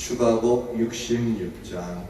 추가곡 66장.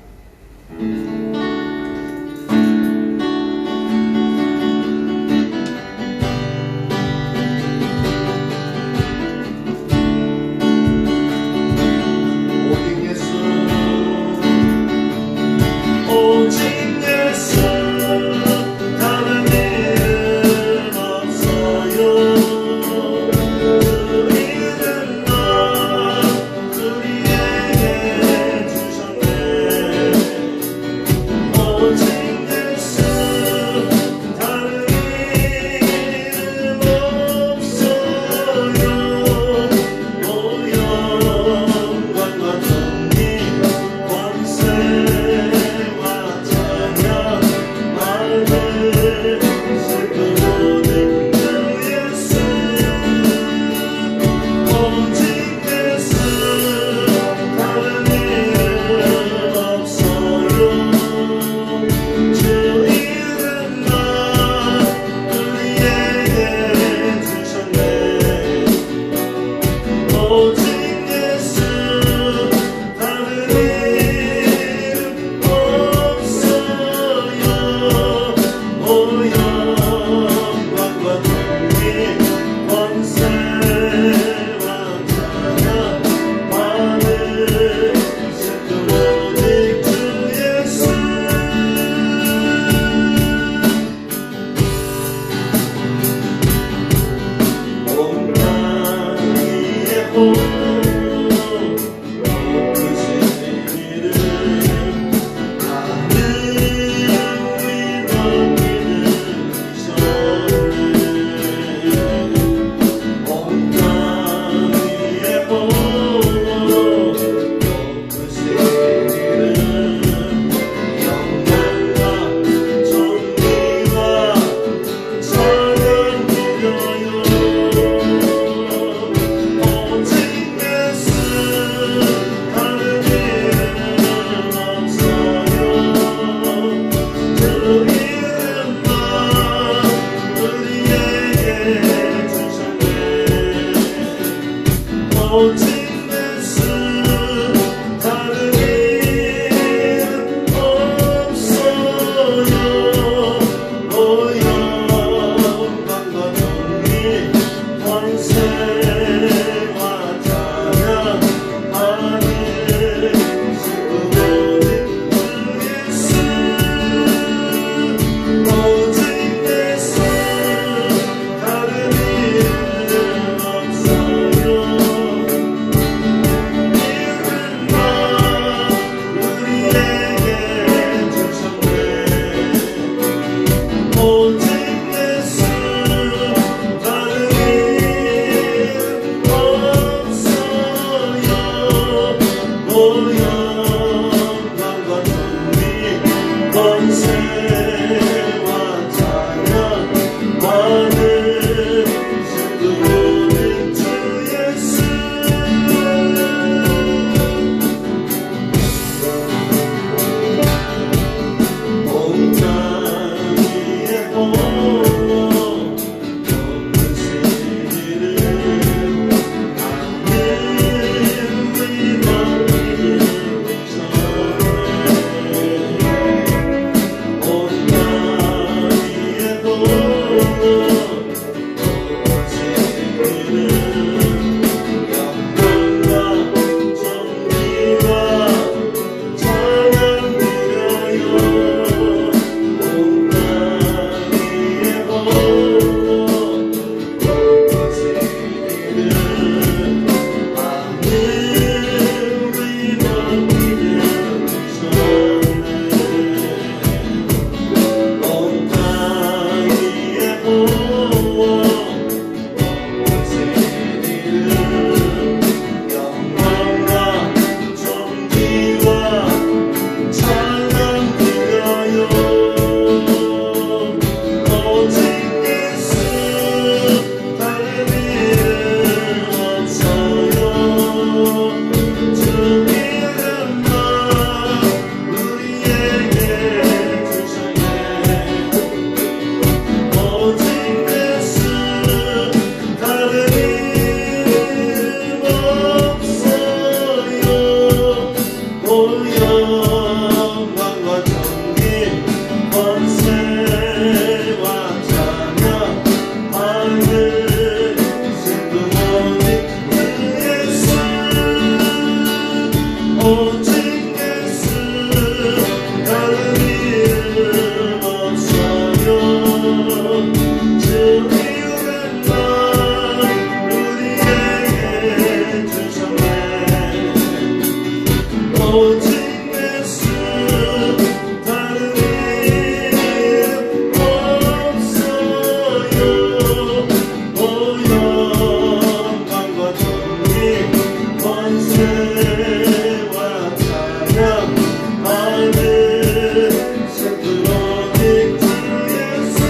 영광과 존귀 권세와 찬양 하늘 신도 오직 그 예수 오직 예수 다른 이름 없어요 주 이름만 우리에게 주셨네 오직 예수 다른 이름 없어요 오 영광과 존귀 권세와 찬양 하늘 신들 오직 주 예수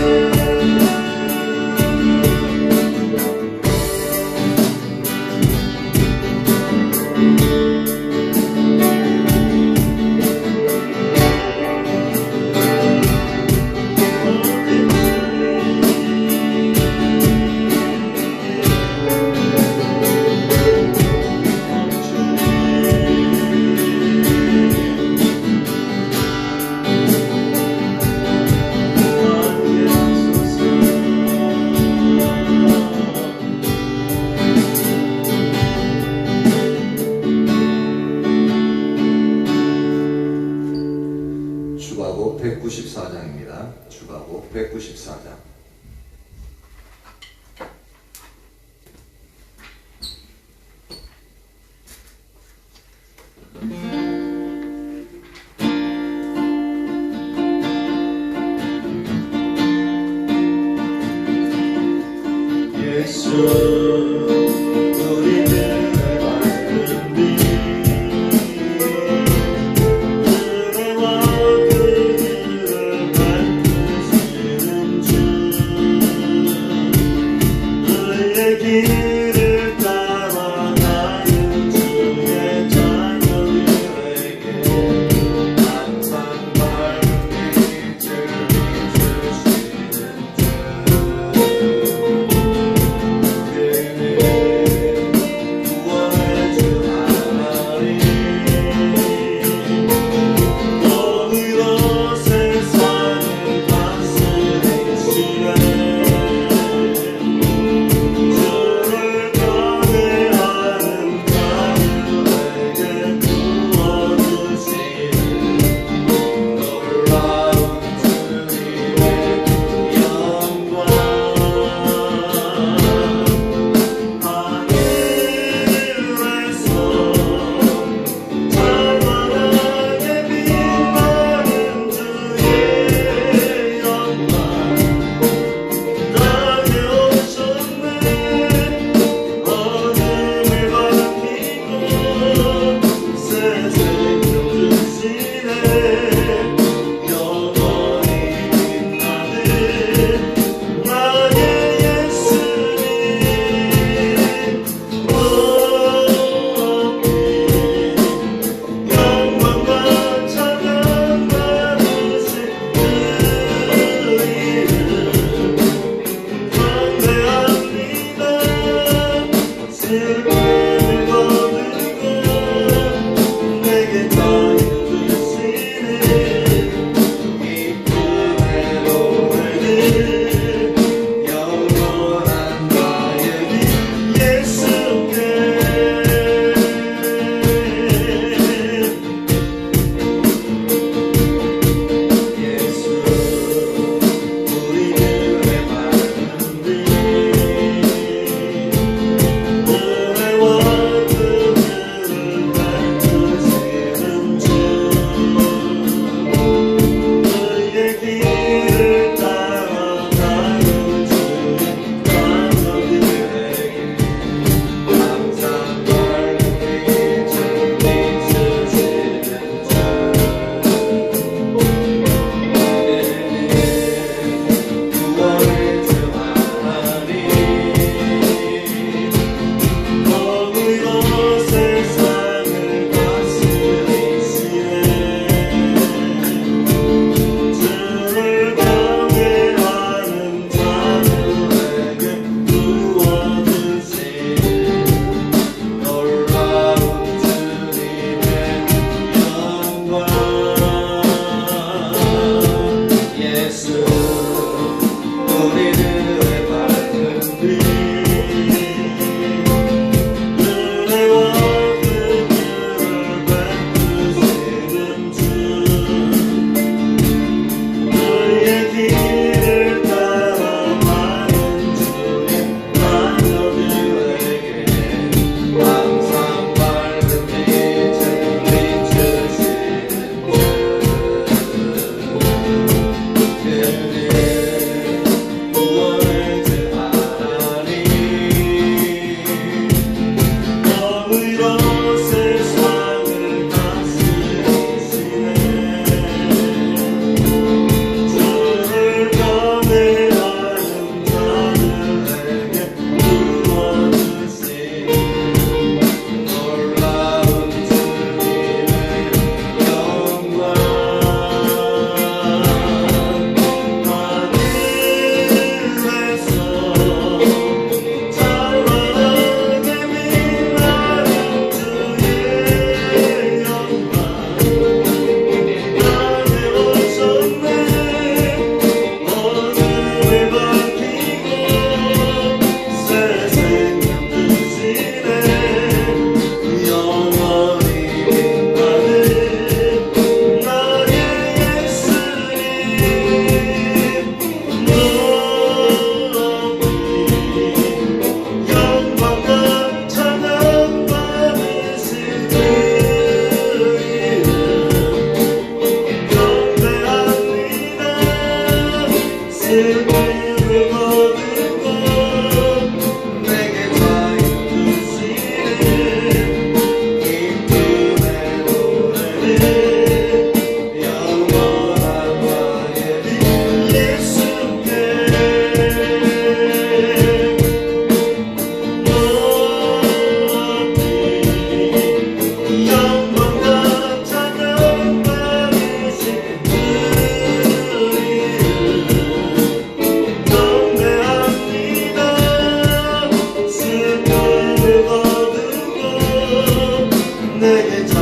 주가곡 194장입니다. 주가곡 194장. 예수 우리들의 말씀이 은혜와 그를 만드시는 주 의의 길을 따라가는 주의 자녀들에게 항상 밝은 빛을 비추시는 주 그는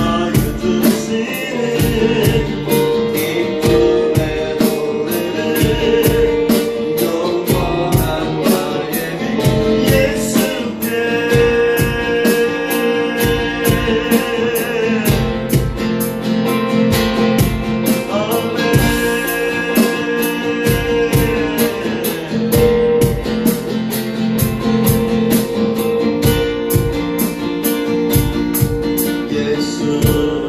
인도하여 주시는 기쁨의 노래를 영원한 나의 예수께 예수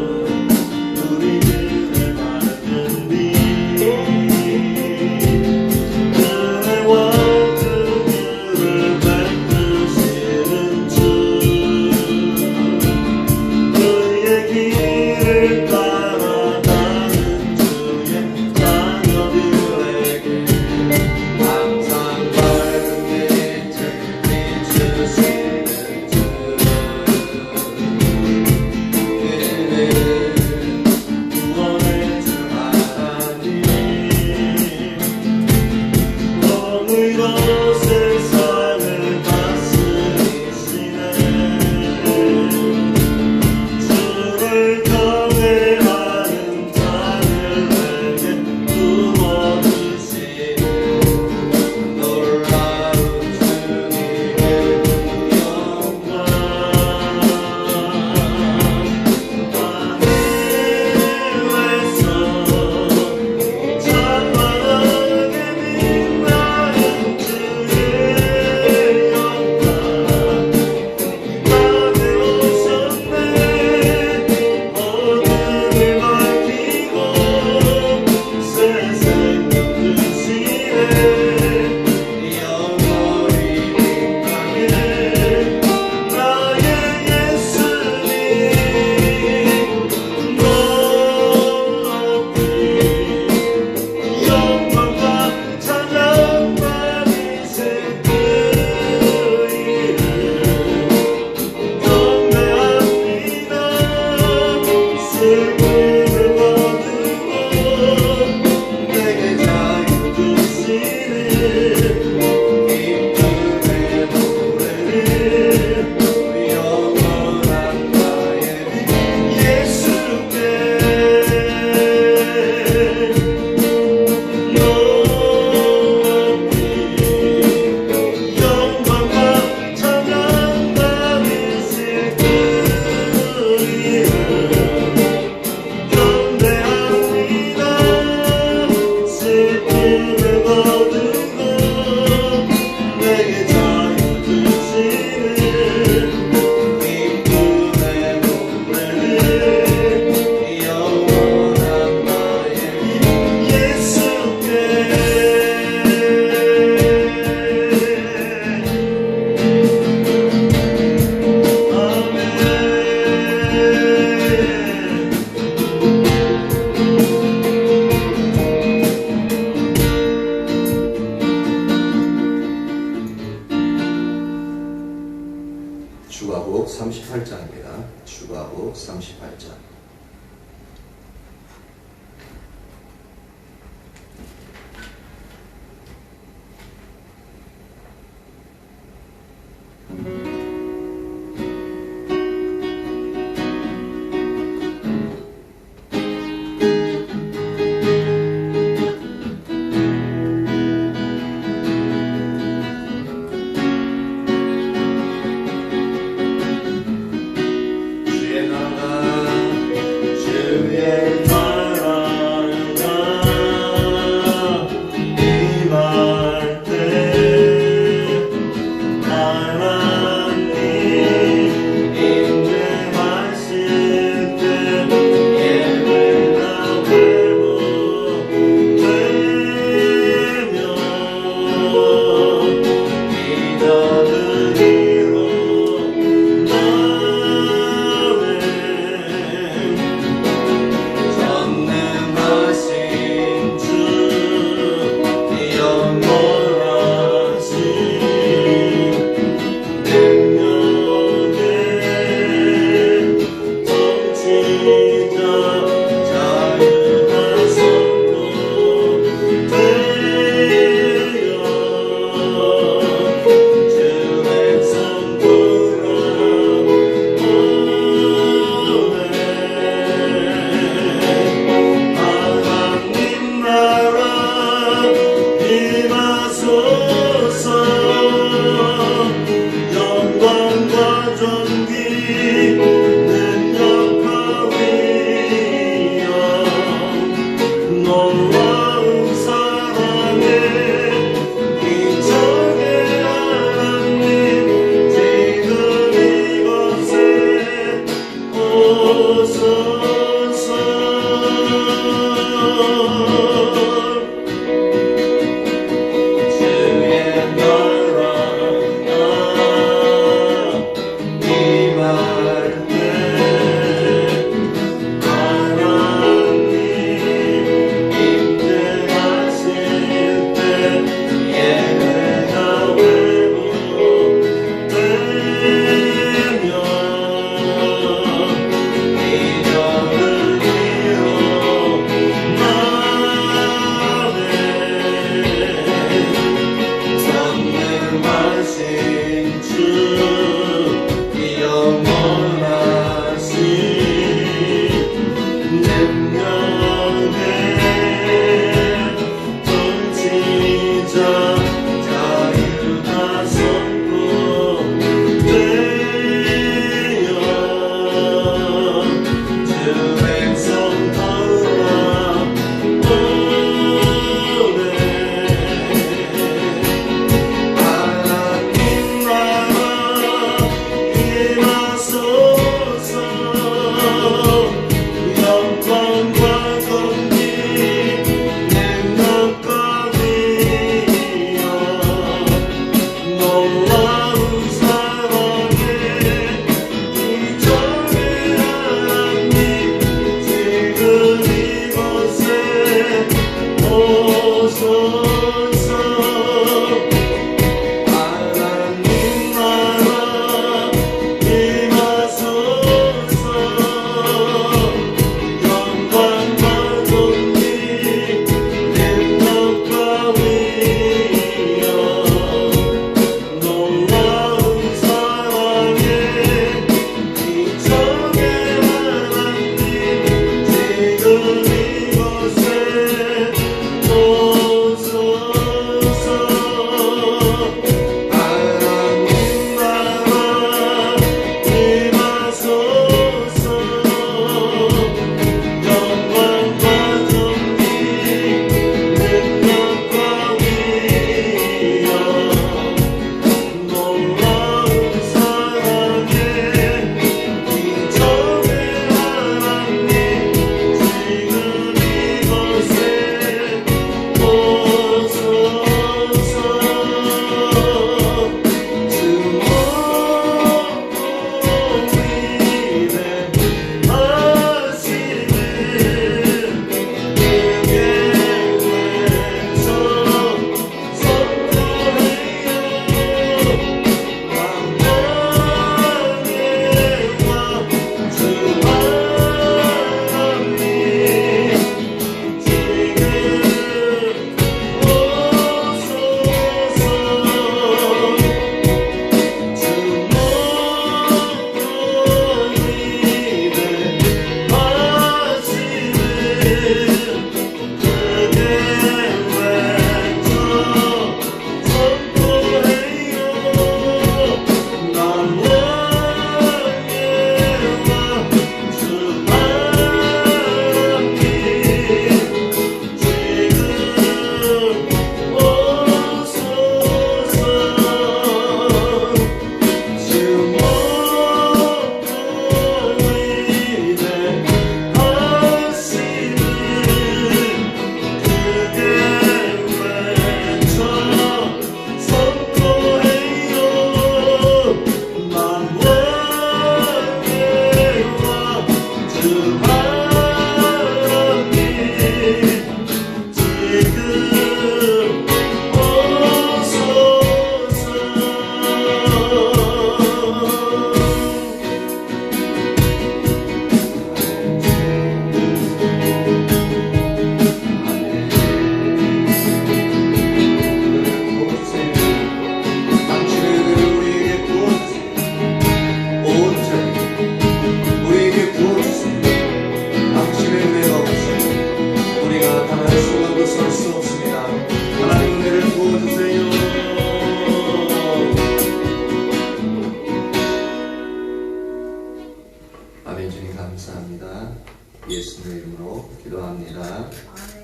예수님의 이름으로 기도합니다.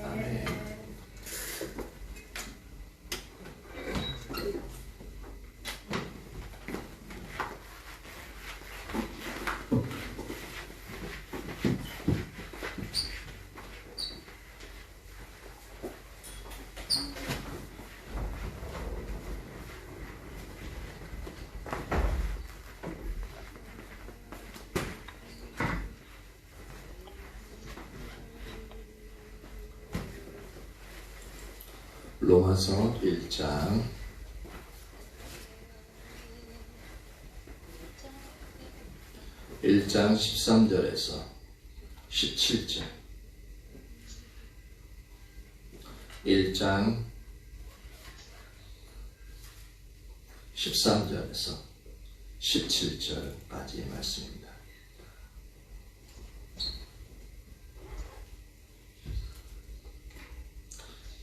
아멘. 로마서 1장 13절에서 17절 1장 13절에서 17절까지의 말씀입니다.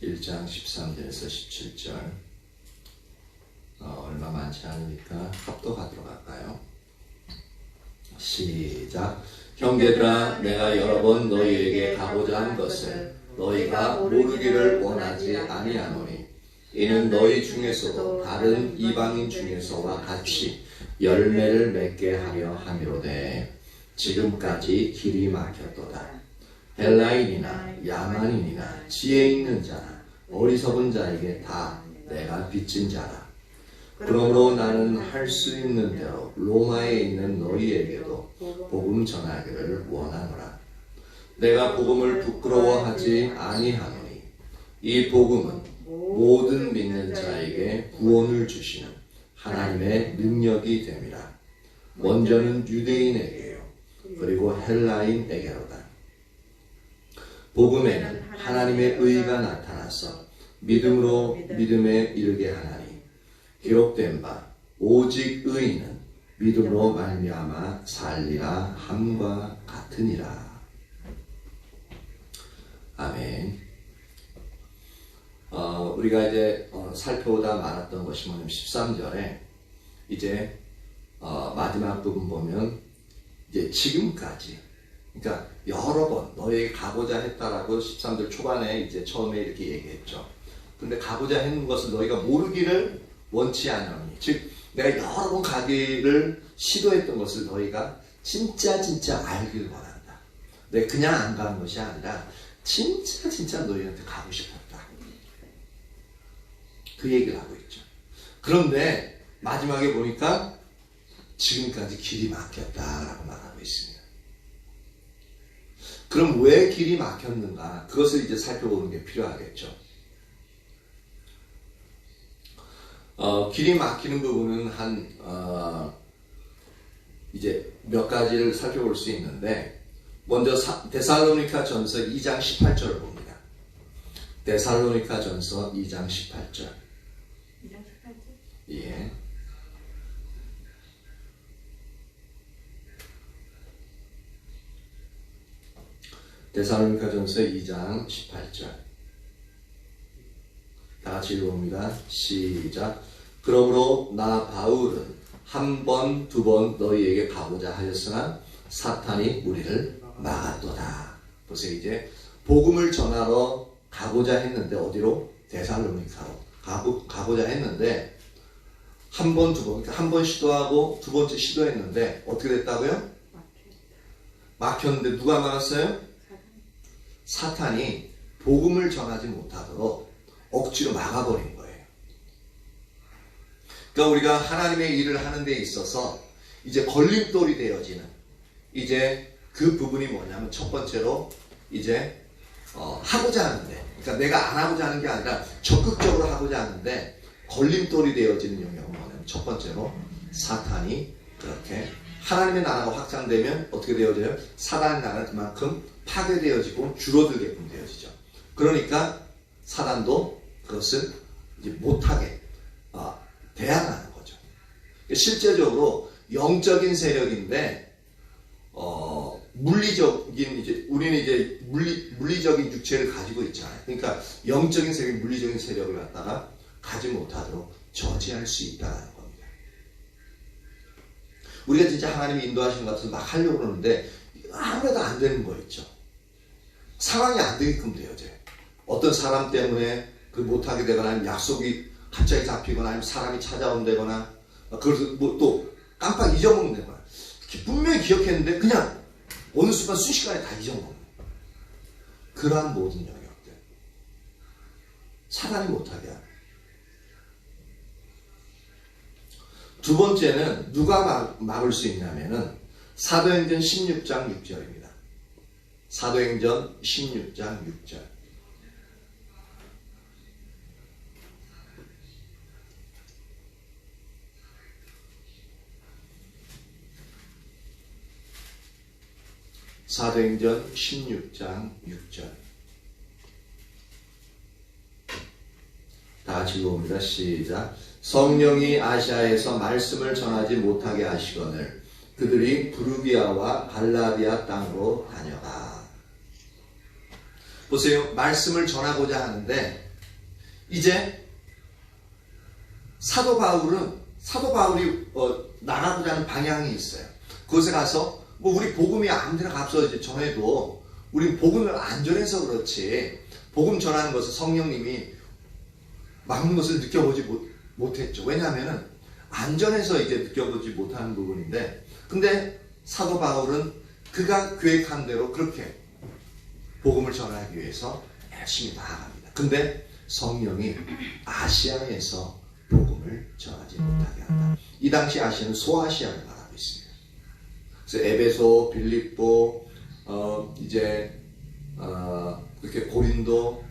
(1장 13절에서 17절) 얼마 많지 않으니까 합독하도록 할까요? 시작. 형제들아, 내가 여러 번 너희에게 가고자 한 것을 너희가 모르기를 원하지 아니하노니, 이는 너희 중에서도 다른 이방인 중에서와 같이 열매를 맺게 하려 함이로되 지금까지 길이 막혔도다. 헬라인이나 야만인이나 지혜 있는 자나 어리석은 자에게 다 내가 빚진 자라. 그러므로 나는 할 수 있는 대로 로마에 있는 너희에게도 복음 전하기를 원하노라. 내가 복음을 부끄러워하지 아니하노니, 이 복음은 모든 믿는 자에게 구원을 주시는 하나님의 능력이 됨이라. 먼저는 유대인에게요, 그리고 헬라인에게로다. 복음에는 하나님의 의가 나타나서 믿음으로 믿음에 이르게 하나니, 기록된 바 오직 의인은 믿음으로 말미암아 살리라 함과 같으니라. 아멘. 우리가 이제 살펴보다 말았던 것이 뭐냐면 13절에 이제 마지막 부분 보면 이제 지금까지, 그러니까 여러 번 너에게 가고자 했다라고 13절 초반에 이제 처음에 이렇게 얘기했죠. 근데 가고자 했는 것을 너희가 모르기를 원치 않으니, 즉 내가 여러 번 가기를 시도했던 것을 너희가 진짜 알길 원한다. 내가 그냥 안 가는 것이 아니라 진짜 너희한테 가고 싶었다. 그 얘기를 하고 있죠. 그런데 마지막에 보니까 지금까지 길이 막혔다라고 말하고 있습니다. 그럼 왜 길이 막혔는가? 그것을 이제 살펴보는 게 필요하겠죠. 길이 막히는 부분은 이제 몇 가지를 살펴볼 수 있는데, 먼저 데살로니가 전서 2장 18절을 봅니다. 데살로니가 전서 2장 18절. 2장 18절? 예. 데살로니가 전서 2장 18절. 다 같이 읽어봅니다. 시작. 그러므로 나 바울은 한 번, 두 번 너희에게 가고자 하였으나 사탄이 우리를 막았도다. 보세요. 이제 복음을 전하러 가고자 했는데, 어디로? 데살로니가로 가고자 했는데, 한 번, 두 번, 그러니까 한 번 시도하고 두 번째 시도했는데 어떻게 됐다고요? 막혔는데 누가 막았어요? 사탄이 복음을 전하지 못하도록 억지로 막아버린 거예요. 그러니까 우리가 하나님의 일을 하는 데 있어서 이제 걸림돌이 되어지는, 이제 그 부분이 뭐냐면, 첫 번째로 이제 하고자 하는데, 그러니까 내가 안 하고자 하는 게 아니라 적극적으로 하고자 하는데 걸림돌이 되어지는 영역은 뭐냐면, 첫 번째로 사탄이 그렇게 하나님의 나라가 확장되면 어떻게 되어져요? 사단의 나라는 그만큼 파괴되어지고 줄어들게끔 되어지죠. 그러니까 사단도 그것을 이제 못하게 대항하는 거죠. 실제적으로 영적인 세력인데, 물리적인, 이제 우리는 이제 물리적인 육체를 가지고 있잖아요. 그러니까 영적인 세력, 물리적인 세력을 갖다가 가지 못하도록 저지할 수 있다는 겁니다. 우리가 진짜 하나님이 인도하시는 것 같아서 막 하려고 그러는데 아무래도 안 되는 거 있죠. 상황이 안 되게끔 돼요. 이제 어떤 사람 때문에 그 못하게 되거나 아니면 약속이 갑자기 잡히거나 아니면 사람이 찾아온다거나 그걸 또 깜빡 잊어먹는다거나 분명히 기억했는데 그냥 어느 순간 순식간에 다 잊어먹는 그러한 모든 영역들 사단이 못하게 합니다. 두 번째는 누가 막을 수 있냐면은 사도행전 16장 6절입니다. 사도행전 16장 6절. 사도행전 16장 6절. 다 같이 읽어봅니다. 시작. 성령이 아시아에서 말씀을 전하지 못하게 하시거늘 그들이 부르기아와 갈라디아 땅으로 다녀가. 보세요. 말씀을 전하고자 하는데 이제 사도 바울이 나가고자 하는 방향이 있어요. 그곳에 가서 우리 복음이 아무데나 가서 이제 전해도 우리 복음을 안 전해서 그렇지 복음 전하는 것을 성령님이 막는 것을 느껴보지 못했죠. 왜냐하면 안전해서 이제 느껴보지 못하는 부분인데, 근데 사도 바울은 그가 계획한 대로 그렇게 복음을 전하기 위해서 열심히 나아갑니다. 근데 성령이 아시아에서 복음을 전하지 못하게 한다. 이 당시 아시아는 소아시아를 말하고 있습니다. 그래서 에베소, 빌립보, 그렇게 고린도,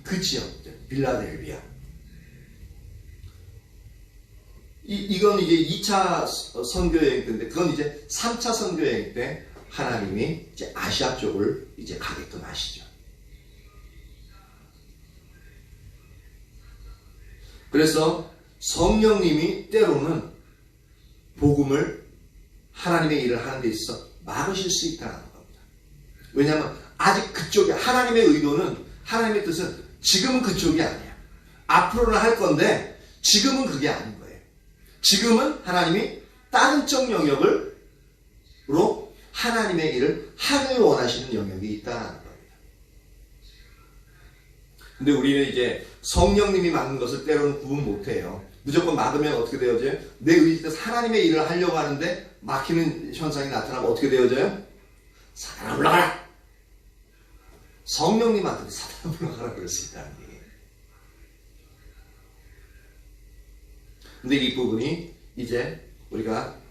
그 지역들, 빌라델비아. 이건 이제 2차 선교여행 때인데, 그건 이제 3차 선교여행 때 하나님이 이제 아시아 쪽을 이제 가게끔 하시죠. 그래서 성령님이 때로는 복음을 하나님의 일을 하는 데 있어 막으실 수 있다는 겁니다. 왜냐하면 아직 그쪽에 하나님의 의도는, 하나님의 뜻은 지금은 그쪽이 아니야. 앞으로는 할 건데 지금은 그게 아닌 거예요. 지금은 하나님이 다른 쪽 영역으로 하나님의 일을 하길 원하시는 영역이 있다는 겁니다. 근데 우리는 이제 성령님이 막는 것을 때로는 구분 못해요. 무조건 막으면 어떻게 되어져요? 내 의지대로 하나님의 일을 하려고 하는데 막히는 현상이 나타나면 어떻게 되어져요? 사탄아 물러가라! 성령님한테 사탄아 물러가라 그럴 수 있다는 얘기예요. 근데 이 부분이 이제 우리가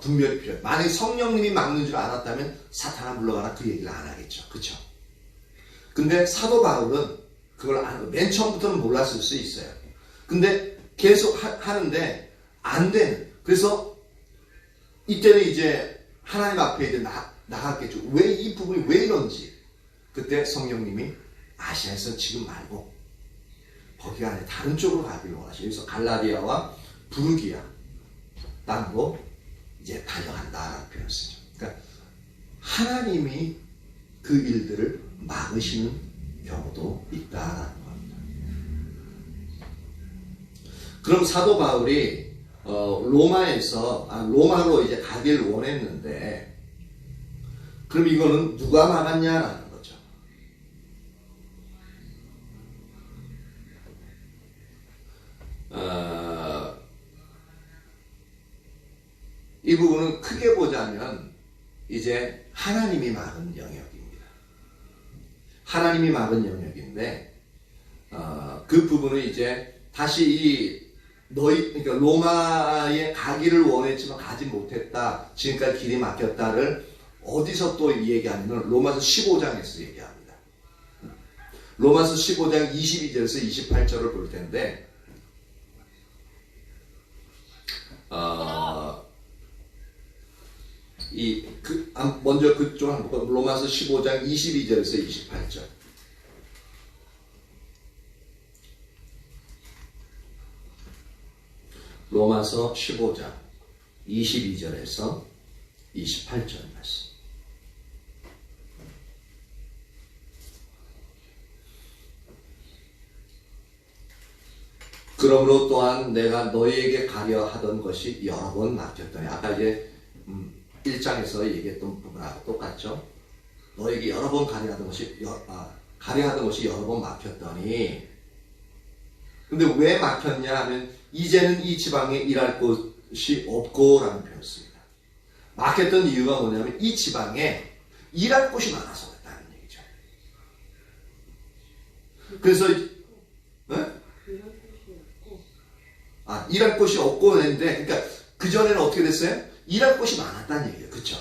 분별이 필요해요. 만약에 성령님이 막는 줄 알았다면 사탄아 물러가라 그 얘기를 안 하겠죠. 그렇죠? 근데 사도 바울은 그걸 맨 처음부터는 몰랐을 수 있어요. 근데 계속 하는데 안 되는. 그래서 이때는 이제 하나님 앞에 이제 나갔겠죠. 왜 이 부분이 왜 이런지. 그때 성령님이 아시아에서 지금 말고 거기가 아니라 다른 쪽으로 가기를 원하시죠. 그래서 갈라디아와 부르기아 땅으로 이제 달려간다라는 표현을 쓰죠. 그러니까 하나님이 그 일들을 막으시는 경우도 있다라는 겁니다. 그럼 사도 바울이 로마로 이제 가기를 원했는데, 그럼 이거는 누가 막았냐라는 거죠. 이 부분은 크게 보자면 이제 하나님이 막은 영역입니다. 하나님이 막은 영역인데, 그 부분은 이제 다시 그러니까 로마에 가기를 원했지만 가지 못했다. 지금까지 길이 막혔다를 어디서 또 얘기하냐면 로마서 15장에서 얘기합니다. 로마서 15장 22절에서 28절을 볼 텐데, 먼저 그쪽 한번 볼까요? 로마서 15장 22절에서 28절. 로마서 15장 22절에서 28절 말씀. 그러므로 또한 내가 너희에게 가려 하던 것이 여러 번 막혔더니, 아까 이제 1장에서 얘기했던 부분하고 똑같죠. 너에게 여러 번 가리하던 것이 여러 번 막혔더니, 근데 왜 막혔냐 하면 이제는 이 지방에 일할 곳이 없고 라는 표현을 씁니다. 막혔던 이유가 뭐냐면 이 지방에 일할 곳이 많아서 그랬다는 얘기죠. 그래서 일할 곳이 없고 했는데, 그러니까 그전에는 어떻게 됐어요? 일할 곳이 많았다는 얘기예요. 그쵸?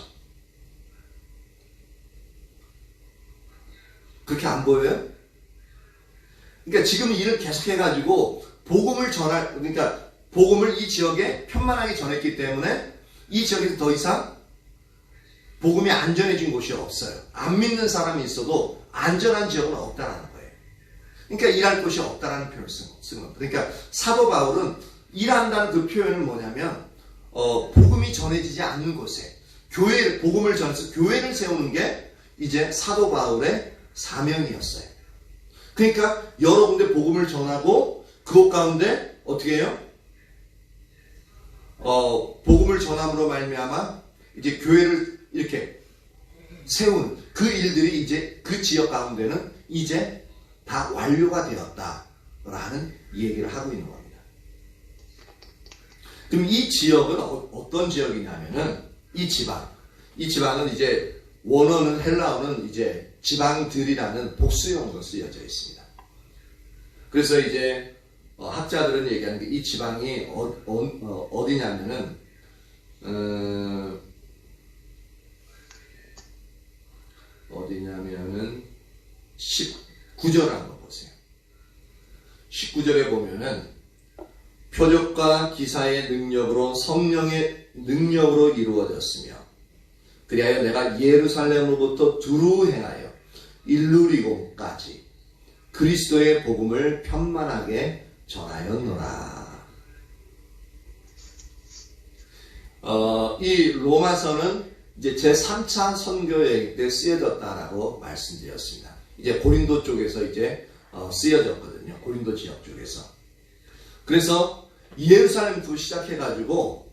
그렇게 안 보여요? 그러니까 지금 일을 계속해가지고 그러니까 복음을 이 지역에 편만하게 전했기 때문에 이 지역에서 더 이상 복음이 안전해진 곳이 없어요. 안 믿는 사람이 있어도 안전한 지역은 없다라는 거예요. 그러니까 일할 곳이 없다라는 표현을 쓴 겁니다. 그러니까 사도 바울은 일한다는 그 표현은 뭐냐면 복음이 전해지지 않는 곳에 복음을 전해서 교회를 세우는 게 이제 사도 바울의 사명이었어요. 그러니까 여러 군데 복음을 전하고 그곳 가운데 어떻게 해요? 복음을 전함으로 말미암아 이제 교회를 이렇게 세운 그 일들이 이제 그 지역 가운데는 이제 다 완료가 되었다라는 얘기를 하고 있는 겁니다. 그럼 이 지역은 어떤 지역이냐면은 이 지방은 이제 원어는 헬라어는 이제 지방들이라는 복수형으로 쓰여져 있습니다. 그래서 이제 학자들은 얘기하는 게 이 지방이 어디냐면은 어디냐면은 19절 한번 보세요. 19절에 보면은 표적과 기사의 능력으로 성령의 능력으로 이루어졌으며 그리하여 내가 예루살렘으로부터 두루 행하여 일루리고까지 그리스도의 복음을 편만하게 전하였노라. 이 로마서는 이제 제3차 선교여행 때 쓰여졌다라고 말씀드렸습니다. 이제 고린도 쪽에서 이제 쓰여졌거든요. 고린도 지역 쪽에서. 그래서 예루살렘부터 시작해가지고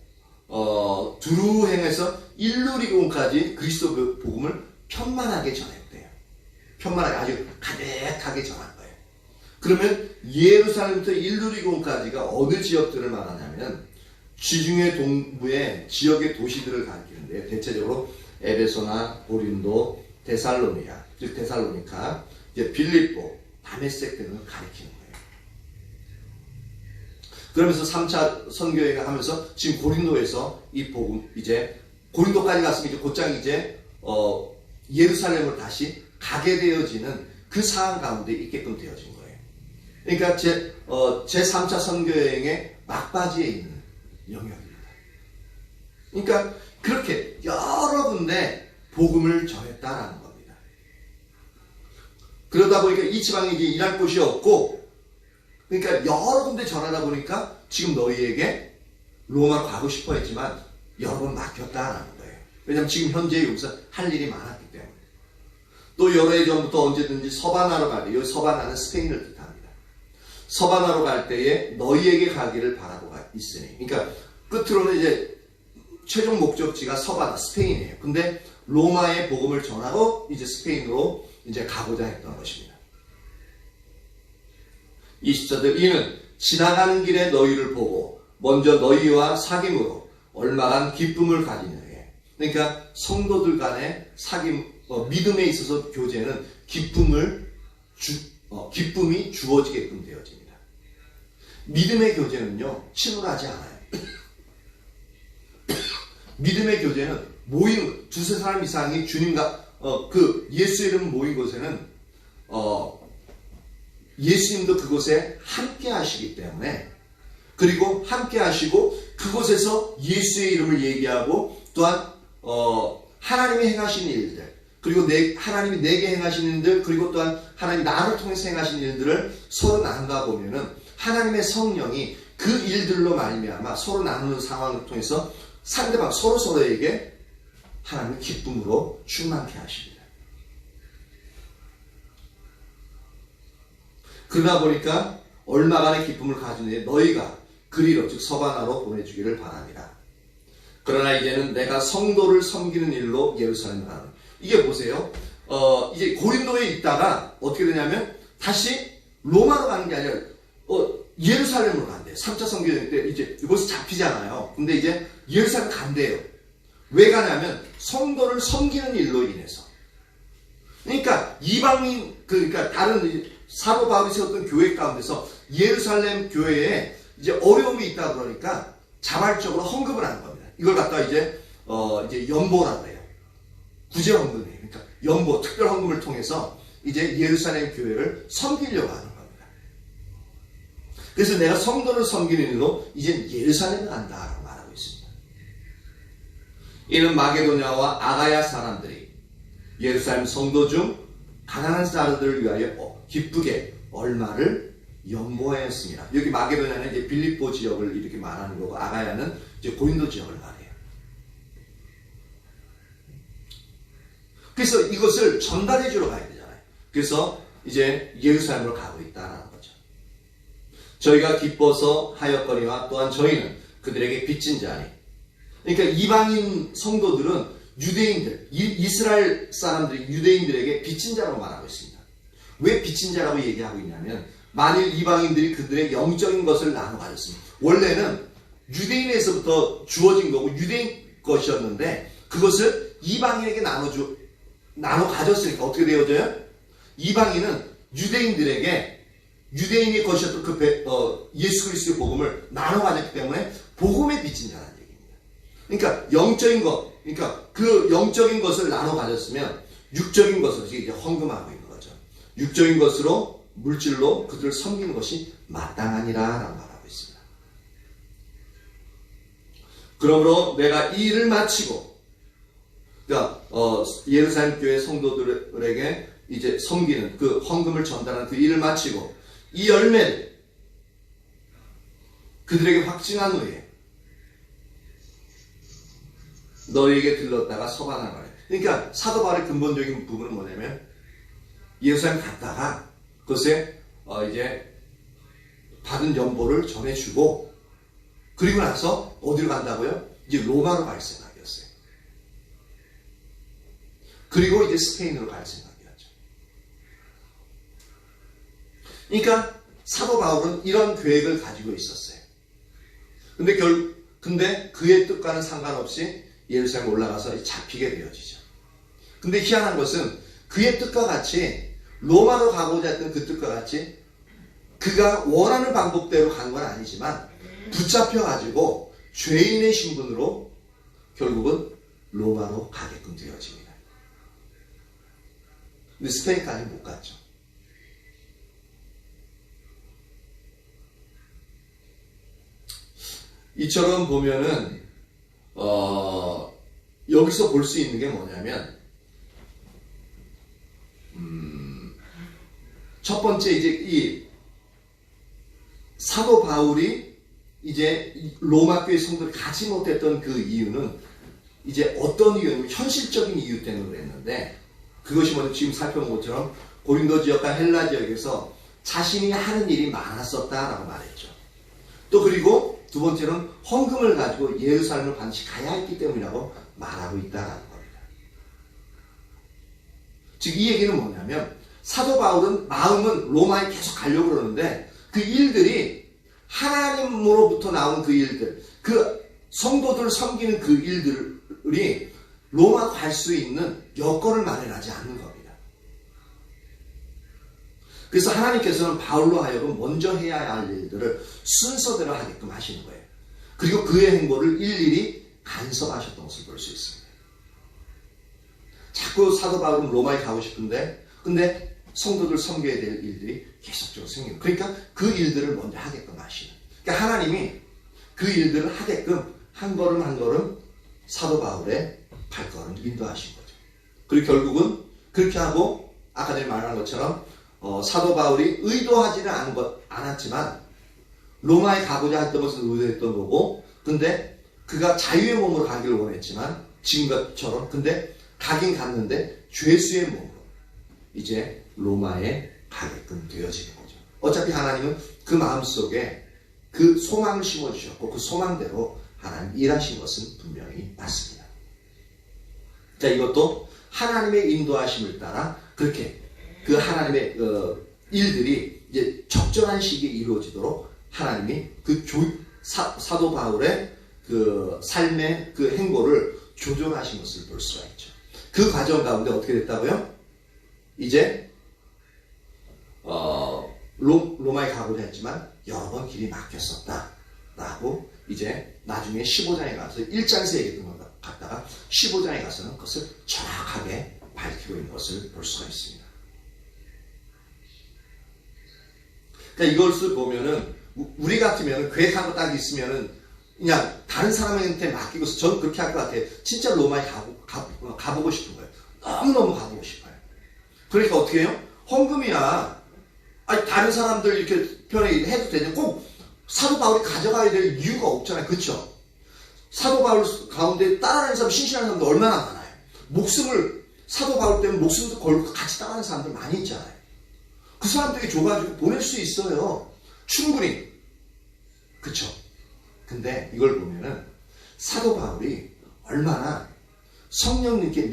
두루 행해서 일루리곤까지 그리스도 복음을 편만하게 전했대요. 편만하게 아주 가득하게 전한 거예요. 그러면 예루살렘부터 일루리곤까지가 어느 지역들을 말하냐면 지중해 동부의 지역의 도시들을 가리키는데 대체적으로 에베소나 고린도, 데살로니가, 즉 데살로니카, 이제 빌립보, 다메섹 등을 가리키는 거예요. 그러면서 3차 선교회가 하면서 지금 고린도에서 이 복음 이제 고린도까지 갔으면 이제 곧장 이제 예루살렘으로 다시 가게 되어지는 그 상황 가운데 있게끔 되어진 거예요. 그러니까 제3차 선교여행의 막바지에 있는 영역입니다. 그러니까 그렇게 여러 군데 복음을 전했다라는 겁니다. 그러다 보니까 이 지방에 이제 일할 곳이 없고, 그러니까 여러 군데 전하다 보니까 지금 너희에게 로마로 가고 싶어 했지만 여러 번 막혔다라는 거예요. 왜냐하면 지금 현재 여기서 할 일이 많았기 때문에. 또 여러 해 전부터 언제든지 서바나로 갈 때, 여기 서바나는 스페인을 뜻합니다. 서바나로 갈 때에 너희에게 가기를 바라고 있으니. 그러니까 끝으로는 이제 최종 목적지가 서바나, 스페인이에요. 근데 로마의 복음을 전하고 이제 스페인으로 이제 가고자 했던 것입니다. 20절들 이는 지나가는 길에 너희를 보고 먼저 너희와 사귐으로 얼마간 기쁨을 가지느냐. 그러니까 성도들 간의 믿음에 있어서 교제는 기쁨이 주어지게끔 되어집니다. 믿음의 교제는요, 침울하지 않아요. 믿음의 교제는 모이는 두세 사람 이상이 주님과 예수 이름 모인 곳에는 예수님도 그곳에 함께 하시기 때문에, 그리고 함께 하시고 그곳에서 예수의 이름을 얘기하고 또한 하나님이 행하신 일들, 그리고 하나님이 내게 행하신 일들, 그리고 또한 하나님이 나를 통해서 행하신 일들을 서로 나누다 보면은 하나님의 성령이 그 일들로 말미암아 서로 나누는 상황을 통해서 상대방 서로에게 하나님의 기쁨으로 충만케 하십니다. 그러다 보니까 얼마간의 기쁨을 가지는 너희가 그리로, 즉 서바나로 보내주기를 바랍니다. 그러나 이제는 내가 성도를 섬기는 일로 예루살렘을 가는. 이게 보세요. 이제 고린도에 있다가 어떻게 되냐면 다시 로마로 가는 게 아니라 예루살렘으로 간대요. 3차 선교행 때 이제 벌써 잡히잖아요. 근데 이제 예루살렘 간대요. 왜 가냐면 성도를 섬기는 일로 인해서. 그러니까 이방인 그러니까 다른 사도 바울이 세웠던 교회 가운데서 예루살렘 교회에 이제 어려움이 있다 그러니까 자발적으로 헌금을 하는 겁니다. 이걸 갖다가 이제 연보라고 해요. 구제 헌금이에요. 그러니까 연보 특별 헌금을 통해서 이제 예루살렘 교회를 섬기려고 하는 겁니다. 그래서 내가 성도를 섬기는 일로 이제 예루살렘에 간다라고 말하고 있습니다. 이는 마게도냐와 아가야 사람들이 예루살렘 성도 중 가난한 사람들을 위하여 기쁘게 얼마를 연보하였습니다. 여기 마게도냐는 이제 빌립보 지역을 이렇게 말하는 거고 아가야는 이제 고린도 지역을 말해요. 그래서 이것을 전달해 주러 가야 되잖아요. 그래서 이제 예루살렘으로 가고 있다는 거죠. 저희가 기뻐서 하였거니와 또한 저희는 그들에게 빚진 자니. 그러니까 이방인 성도들은 유대인들, 이스라엘 사람들이 유대인들에게 빚진 자라고 말하고 있습니다. 왜 빚진 자라고 얘기하고 있냐면 만일 이방인들이 그들의 영적인 것을 나눠 가졌습니다. 원래는 유대인에서부터 주어진 거고 유대인 것이었는데 그것을 이방인에게 나눠 가졌으니까 어떻게 되어져요? 이방인은 유대인들에게 유대인의 것이었던 예수 그리스도의 복음을 나눠 가졌기 때문에 복음에 빚진 자라는 얘기입니다. 그러니까 영적인 것, 그러니까 그 영적인 것을 나눠 가졌으면 육적인 것을 이제 헌금하고 있는 거죠. 육적인 것으로 물질로 그들을 섬기는 것이 마땅하니라라고 말하고 있습니다. 그러므로 내가 이 일을 마치고, 그러니까 예루살렘 교회 성도들에게 이제 섬기는 그 헌금을 전달하는 그 일을 마치고 이 열매를 그들에게 확증한 후에 너희에게 들렀다가 서반하거래. 그러니까 사도 바울의 근본적인 부분은 뭐냐면 예루살렘 갔다가 그것에 이제 받은 연보를 전해주고 그리고 나서 어디로 간다고요? 이제 로마로 갈 생각이었어요. 그리고 이제 스페인으로 갈 생각이었죠. 그러니까 사도 바울은 이런 계획을 가지고 있었어요. 근데 그의 뜻과는 상관없이 예루살렘 올라가서 잡히게 되어지죠. 근데 희한한 것은 그의 뜻과 같이 로마로 가고자 했던 그 뜻과 같이 그가 원하는 방법대로 간 건 아니지만 붙잡혀가지고 죄인의 신분으로 결국은 로마로 가게끔 되어집니다. 근데 스페인까지 못 갔죠. 이처럼 보면은 여기서 볼 수 있는 게 뭐냐면 첫 번째 이제 이 사도 바울이 이제 로마 교회 성도를 가지 못했던 그 이유는 이제 어떤 이유는 현실적인 이유 때문에 그랬는데 그것이 뭐냐 지금 살펴본 것처럼 고린도 지역과 헬라 지역에서 자신이 하는 일이 많았었다라고 말했죠. 또 그리고 두 번째는 헌금을 가지고 예루살렘을 반드시 가야 했기 때문이라고 말하고 있다라는 겁니다. 즉 이 얘기는 뭐냐면 사도 바울은 마음은 로마에 계속 가려고 그러는데 그 일들이 하나님으로부터 나온 그 일들, 그 성도들을 섬기는 그 일들이 로마 갈 수 있는 여건을 마련하지 않는 겁니다. 그래서 하나님께서는 바울로 하여금 먼저 해야 할 일들을 순서대로 하게끔 하시는 거예요. 그리고 그의 행보를 일일이 간섭하셨던 것을 볼 수 있습니다. 자꾸 사도 바울은 로마에 가고 싶은데 근데 성도들 섬겨야 될 일들이 계속적으로 생기는 그러니까 그 일들을 먼저 하게끔 하시는 그러니까 하나님이 그 일들을 하게끔 한 걸음 한 걸음 사도 바울의 발걸음 인도하신 거죠. 그리고 결국은 그렇게 하고 아까 전에 말한 것처럼 사도 바울이 의도하지는 않았지만 로마에 가고자 했던 것은 의도했던 거고 근데 그가 자유의 몸으로 가기를 원했지만 지금처럼 근데 가긴 갔는데 죄수의 몸으로 이제 로마에 가게끔 되어지는 거죠. 어차피 하나님은 그 마음속에 그 소망을 심어주셨고 그 소망대로 하나님 일하신 것은 분명히 맞습니다. 자 이것도 하나님의 인도하심을 따라 그렇게 그 하나님의 일들이 이제 적절한 시기에 이루어지도록 하나님이 그 사도 바울의 그 삶의 그 행보를 조정하신 것을 볼 수가 있죠. 그 과정 가운데 어떻게 됐다고요? 이제 로마에 가고자 했지만 여러 번 길이 막혔었다 라고 이제 나중에 15장에 가서 1장에서 얘기했던 것 같다가 15장에 가서는 그것을 정확하게 밝히고 있는 것을 볼 수가 있습니다. 그러니까 이것을 보면은 우리 같으면 계획한 거 딱 있으면은 그냥 다른 사람한테 맡기고서 저는 그렇게 할 것 같아요. 진짜 로마에 가보고 싶은 거예요. 너무너무 가보고 싶어요. 그러니까 어떻게 해요? 헌금이야. 아니 다른 사람들 이렇게 편에 해도 되는데 꼭 사도 바울이 가져가야 될 이유가 없잖아요. 그렇죠? 사도 바울 가운데 따라하는 사람, 신실한 사람도 얼마나 많아요. 목숨을 사도 바울 때문에 목숨도 걸고 같이 따라하는 사람들 많이 있잖아요. 그 사람들에게 줘가지고 보낼 수 있어요. 충분히. 그쵸? 근데 이걸 보면은 사도 바울이 얼마나 성령님께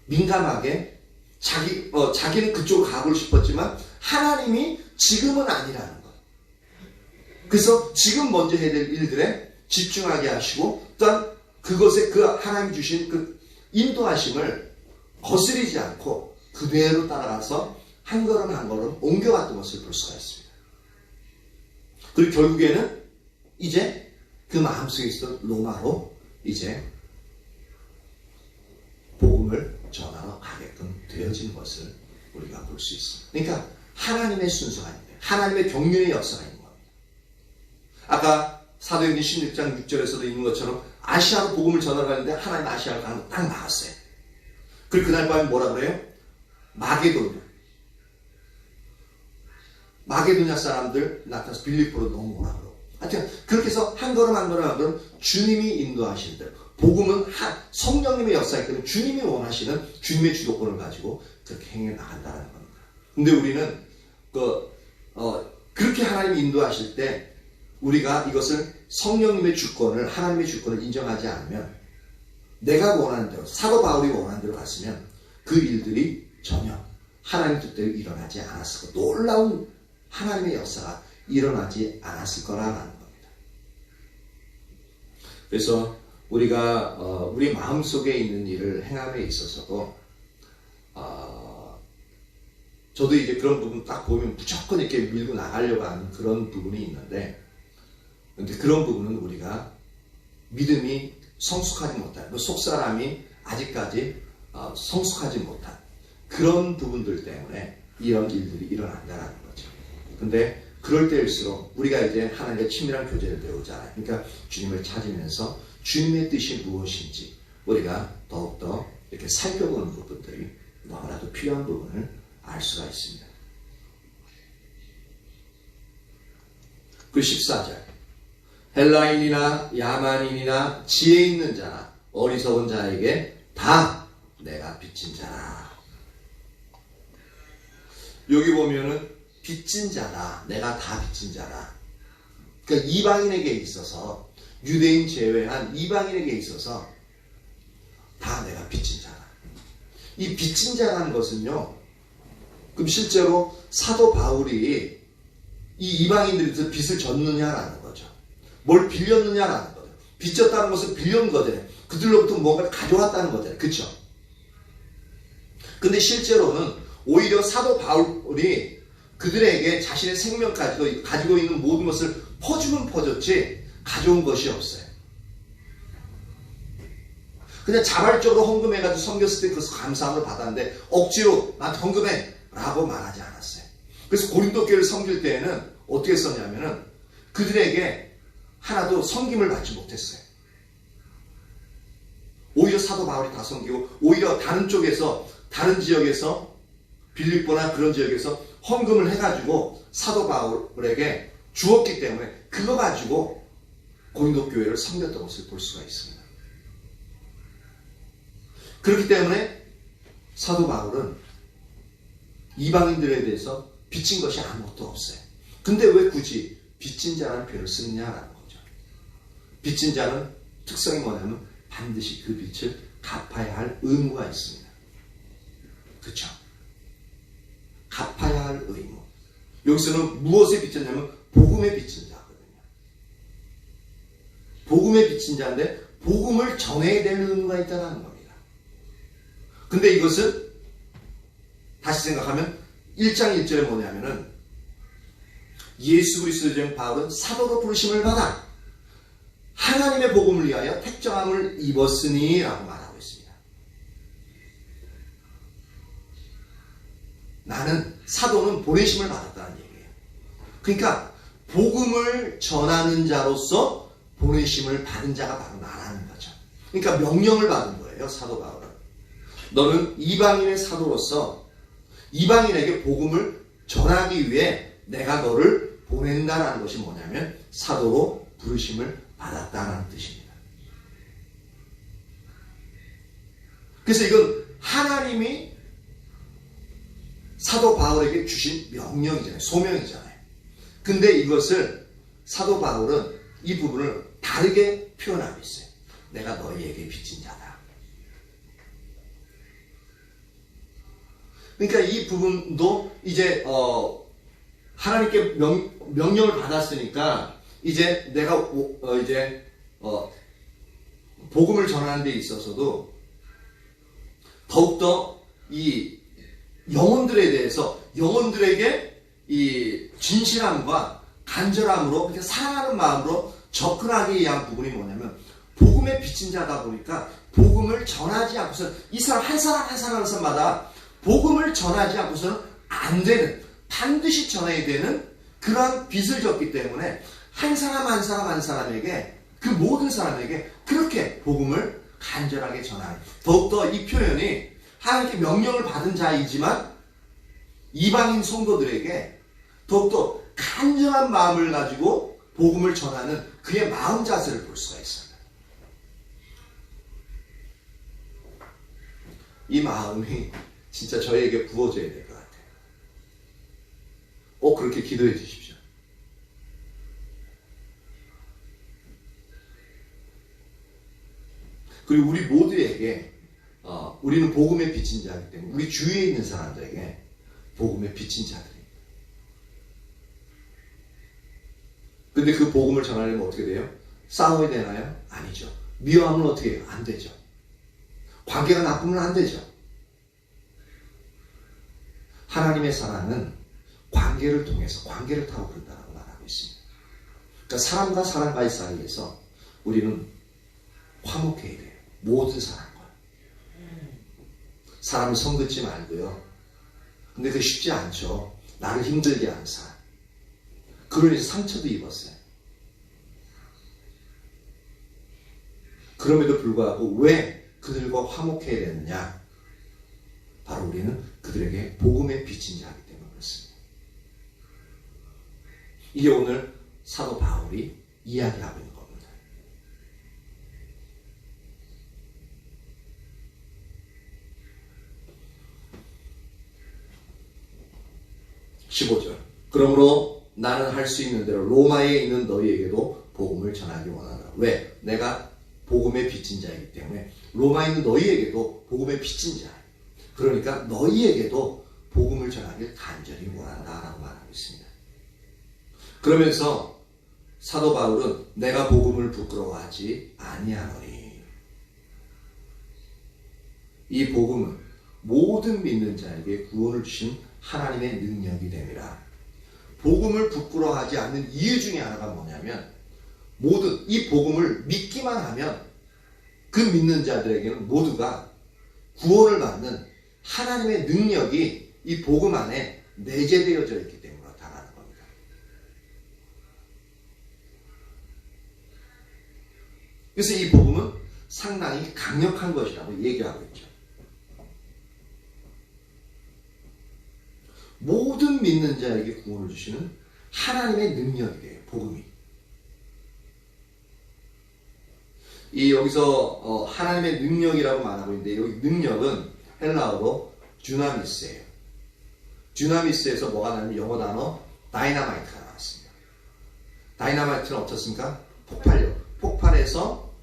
민감하게 자기는 그쪽으로 가고 싶었지만 하나님이 지금은 아니라는 것. 그래서 지금 먼저 해야 될 일들에 집중하게 하시고 또한 그것에 그 하나님 주신 그 인도하심을 거스리지 않고 그대로 따라가서 한 걸음 한 걸음 옮겨갔던 것을 볼 수가 있습니다. 그리고 결국에는 이제 그 마음속에 있었던 로마로 이제 복음을 전하러 가게끔 되어진 것을 우리가 볼 수 있습니다. 그러니까 하나님의 순서가 있는 거예요. 하나님의 경륜의 역사가 있는 겁니다. 아까 사도행전 16장 6절에서도 있는 것처럼 아시아로 복음을 전하러 가는데 하나님 아시아로 가는 거 딱 막았어요. 그리고 그날 밤에 뭐라 그래요? 마게도냐 사람들 나타나서 빌립보로 넘어오라 그러고 하여튼 그렇게 해서 한 걸음 한 걸음 한 걸음 주님이 인도하시는 대로 복음은 성령님의 역사이기 때문에 주님이 원하시는 주님의 주도권을 가지고 그렇게 행해 나간다는 겁니다. 근데 우리는 그렇게 하나님이 인도하실 때 우리가 이것을 성령님의 주권을 하나님의 주권을 인정하지 않으면 내가 원하는 대로 사도 바울이 원하는 대로 갔으면 그 일들이 전혀 하나님 뜻대로 일어나지 않았을 거 놀라운 하나님의 역사가 일어나지 않았을 거라는 겁니다. 그래서 우리가 우리 마음속에 있는 일을 행함에 있어서도 저도 이제 그런 부분 딱 보면 무조건 이렇게 밀고 나가려고 하는 그런 부분이 있는데 근데 그런 부분은 우리가 믿음이 성숙하지 못한 그 속사람이 아직까지 성숙하지 못한 그런 부분들 때문에 이런 일들이 일어난다는 거죠. 근데 그럴 때일수록 우리가 이제 하나님과 친밀한 교제를 배우잖아요. 그러니까 주님을 찾으면서 주님의 뜻이 무엇인지 우리가 더욱더 이렇게 살펴보는 부분들이 너무나도 필요한 부분을 알 수가 있습니다. 그 14절 헬라인이나 야만인이나 지혜 있는 자나 어리석은 자에게 다 내가 빚진 자라. 여기 보면은 빚진 자다. 내가 다 빚진 자다. 그러니까 이방인에게 있어서 유대인 제외한 이방인에게 있어서 다 내가 빚진 자다. 이 빚진 자라는 것은요. 그럼 실제로 사도 바울이 이 이방인들에서 빚을 졌느냐라는 거죠. 뭘 빌렸느냐라는 거죠. 빚졌다는 것은 빌려온 거잖아요. 그들로부터 뭔가를 가져왔다는 거잖아요. 그렇죠? 근데 실제로는 오히려 사도 바울이 그들에게 자신의 생명까지도 가지고 있는 모든 것을 퍼주면 퍼줬지 가져온 것이 없어요. 그냥 자발적으로 헌금해가지고 섬겼을 때 그것을 감사함을 받았는데 억지로 나한테 헌금해 라고 말하지 않았어요. 그래서 고린도 교회를 섬길 때에는 어떻게 썼냐면은 그들에게 하나도 섬김을 받지 못했어요. 오히려 사도 바울이 다 섬기고 오히려 다른 쪽에서 다른 지역에서 빌립보나 그런 지역에서 헌금을 해가지고 사도 바울에게 주었기 때문에 그거 가지고 고린도 교회를 섬겼던 것을 볼 수가 있습니다. 그렇기 때문에 사도 바울은 이방인들에 대해서 빚진 것이 아무것도 없어요. 근데 왜 굳이 빚진 자라는 표현을 쓰느냐라는 거죠. 빚진 자는 특성이 뭐냐면 반드시 그 빚을 갚아야 할 의무가 있습니다. 그렇죠? 갚아야 할 의무. 여기서는 무엇에 비친 자냐면 복음에 비친 자거든요. 복음에 비친 자인데 복음을 전해야 될 의무가 있다는 겁니다. 근데 이것은 다시 생각하면 1장 1절에 뭐냐면은 예수 그리스도의 종 바울은 사도로 부르심을 받아 하나님의 복음을 위하여 택정함을 입었으니 라고 말하고 있습니다. 나는 사도는 보내심을 받았다는 얘기예요. 그러니까 복음을 전하는 자로서 보내심을 받은 자가 바로 나라는 거죠. 그러니까 명령을 받은 거예요. 사도 바울은. 너는 이방인의 사도로서 이방인에게 복음을 전하기 위해 내가 너를 보낸다라는 것이 뭐냐면 사도로 부르심을 받았다는 뜻입니다. 그래서 이건 하나님이 사도 바울에게 주신 명령이잖아요. 소명이잖아요. 근데 이것을 사도 바울은 이 부분을 다르게 표현하고 있어요. 내가 너희에게 빚진 자다. 그러니까 이 부분도 이제 하나님께 명령을 받았으니까 이제 내가 복음을 전하는 데 있어서도 더욱더 이 영혼들에 대해서 영혼들에게 이 진실함과 간절함으로 그렇게 사랑하는 마음으로 접근하기 위한 부분이 뭐냐면 복음에 비친 자다 보니까 복음을 전하지 않고서 이 사람 한 사람마다 복음을 전하지 않고서는 안 되는 반드시 전해야 되는 그러한 빚을 졌기 때문에 한 사람에게 그 모든 사람에게 그렇게 복음을 간절하게 전하는 더욱더 이 표현이 하나님께 명령을 받은 자이지만 이방인 성도들에게 더욱더 간절한 마음을 가지고 복음을 전하는 그의 마음 자세를 볼 수가 있습니다. 이 마음이 진짜 저에게 부어져야 될 것 같아요. 그렇게 기도해 주십시오. 그리고 우리 모두에게 우리는 복음에 비친 자이기 때문에 우리 주위에 있는 사람들에게 복음에 비친 자들입니다. 근데 그 복음을 전하려면 어떻게 돼요? 싸워야 되나요? 아니죠. 미워하면 어떻게 해요? 안 되죠. 관계가 나쁘면 안 되죠. 하나님의 사랑은 관계를 통해서 관계를 타고 그런다고 말하고 있습니다. 그러니까 사람과 사람과의 사이에서 우리는 화목해야 돼요. 모든 사람과. 사람을 성긋지 말고요. 근데 그게 쉽지 않죠. 나를 힘들게 하는 사람. 그로 인해서 상처도 입었어요. 그럼에도 불구하고 왜 그들과 화목해야 되느냐? 바로 우리는 그들에게 복음에 비친 자이기 때문에 그렇습니다. 이게 오늘 사도 바울이 이야기하고 있는 겁니다. 15절. 그러므로 나는 할 수 있는 대로 로마에 있는 너희에게도 복음을 전하기 원한다. 왜? 내가 복음에 비친 자이기 때문에 로마에 있는 너희에게도 복음에 비친 자. 그러니까 너희에게도 복음을 전하길 간절히 원한다라고 말하고 있습니다. 그러면서 사도 바울은 내가 복음을 부끄러워하지 아니하노니 이 복음은 모든 믿는 자에게 구원을 주신 하나님의 능력이 됨이라. 복음을 부끄러워하지 않는 이유 중에 하나가 뭐냐면 모든 이 복음을 믿기만 하면 그 믿는 자들에게는 모두가 구원을 받는 하나님의 능력이 이 복음 안에 내재되어져 있기 때문에 그렇다는 겁니다. 그래서 이 복음은 상당히 강력한 것이라고 얘기하고 있죠. 모든 믿는 자에게 구원을 주시는 하나님의 능력이에요. 복음이. 이 여기서 하나님의 능력이라고 말하고 있는데 여기 능력은 헬라어로 듀나미스예요. 듀나미스에서 뭐가 나냐면 영어 단어 다이나마이트가 나왔습니다. 다이나마이트는 어떻습니까? 폭발력. 폭발해서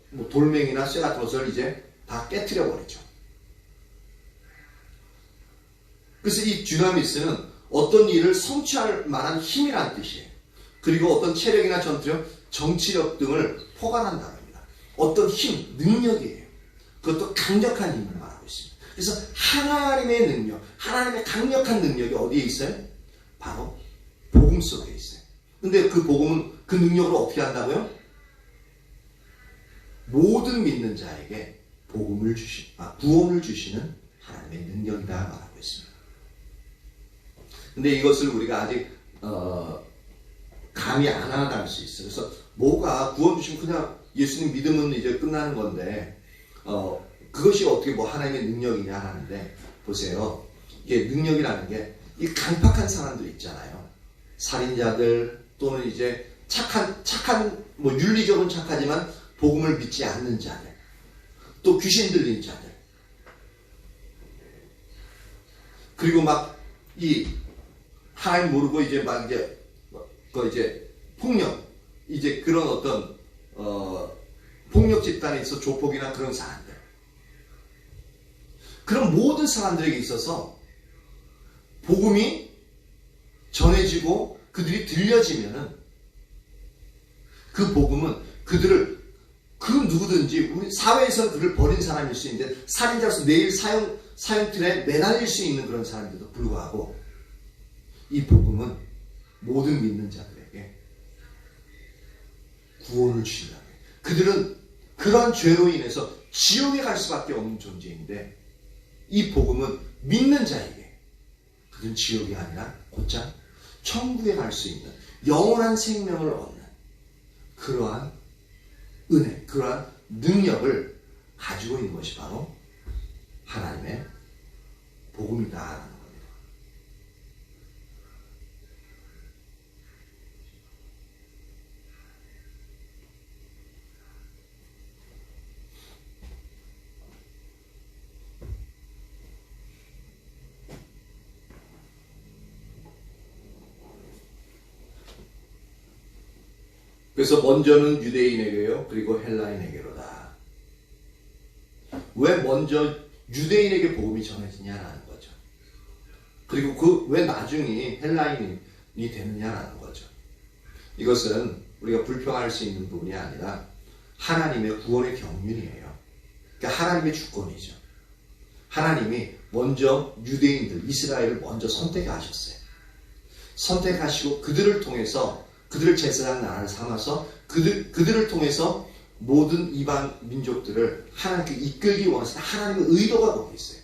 뭐 돌멩이나 쇠 같은 것을 이제 다 깨트려 버리죠. 그래서 이 듀나미스는 어떤 일을 성취할 만한 힘이란 뜻이에요. 그리고 어떤 체력이나 전투력, 정치력 등을 포괄한다는 겁니다. 어떤 힘, 능력이에요. 그것도 강력한 힘을 말하고 있습니다. 그래서 하나님의 능력, 하나님의 강력한 능력이 어디에 있어요? 바로 복음 속에 있어요. 근데 그 복음은 그 능력으로 어떻게 한다고요? 모든 믿는 자에게 복음을 구원을 주시는 하나님의 능력이다 말하고 있습니다. 근데 이것을 우리가 아직 감이 안 하다 할 수 있어요. 그래서 뭐가 구원 주시면 그냥 예수님 믿으면 이제 끝나는 건데 그것이 어떻게 뭐 하나님의 능력이냐 하는데 보세요. 이게 능력이라는 게 이 강팍한 사람들 있잖아요. 살인자들 또는 이제 착한 뭐 윤리적으로는 착하지만 복음을 믿지 않는 자들, 또 귀신 들린 자들, 그리고 막 이 하나님 모르고 이제 막 이제 폭력, 이제 그런 어떤 폭력 집단에 있어 조폭이나 그런 사람들, 그런 모든 사람들에게 있어서 복음이 전해지고 그들이 들려지면은 그 복음은 그들을 그 누구든지 우리 사회에서 그를 버린 사람일 수 있는데 살인자로서 내일 사형틀에 매달릴 수 있는 그런 사람들도 불구하고 이 복음은 모든 믿는 자들에게 구원을 주신다. 그들은 그러한 죄로 인해서 지옥에 갈 수밖에 없는 존재인데 이 복음은 믿는 자에게 그들은 지옥이 아니라 곧장 천국에 갈 수 있는 영원한 생명을 얻는 그러한 은혜, 그러한 능력을 가지고 있는 것이 바로 하나님의 복음이다라는 겁니다. 그래서 먼저는 유대인에게요, 그리고 헬라인에게로다. 왜 먼저 유대인에게 복음이 전해지냐라는 거죠. 그리고 왜 나중에 헬라인이 되느냐라는 거죠. 이것은 우리가 불평할 수 있는 부분이 아니라 하나님의 구원의 경륜이에요. 그러니까 하나님의 주권이죠. 하나님이 먼저 유대인들, 이스라엘을 먼저 선택하셨어요. 선택하시고 그들을 통해서 그들을 제사장 나라를 삼아서 그들을 통해서 모든 이방 민족들을 하나님께 이끌기 원하시는 하나님의 의도가 거기 있어요.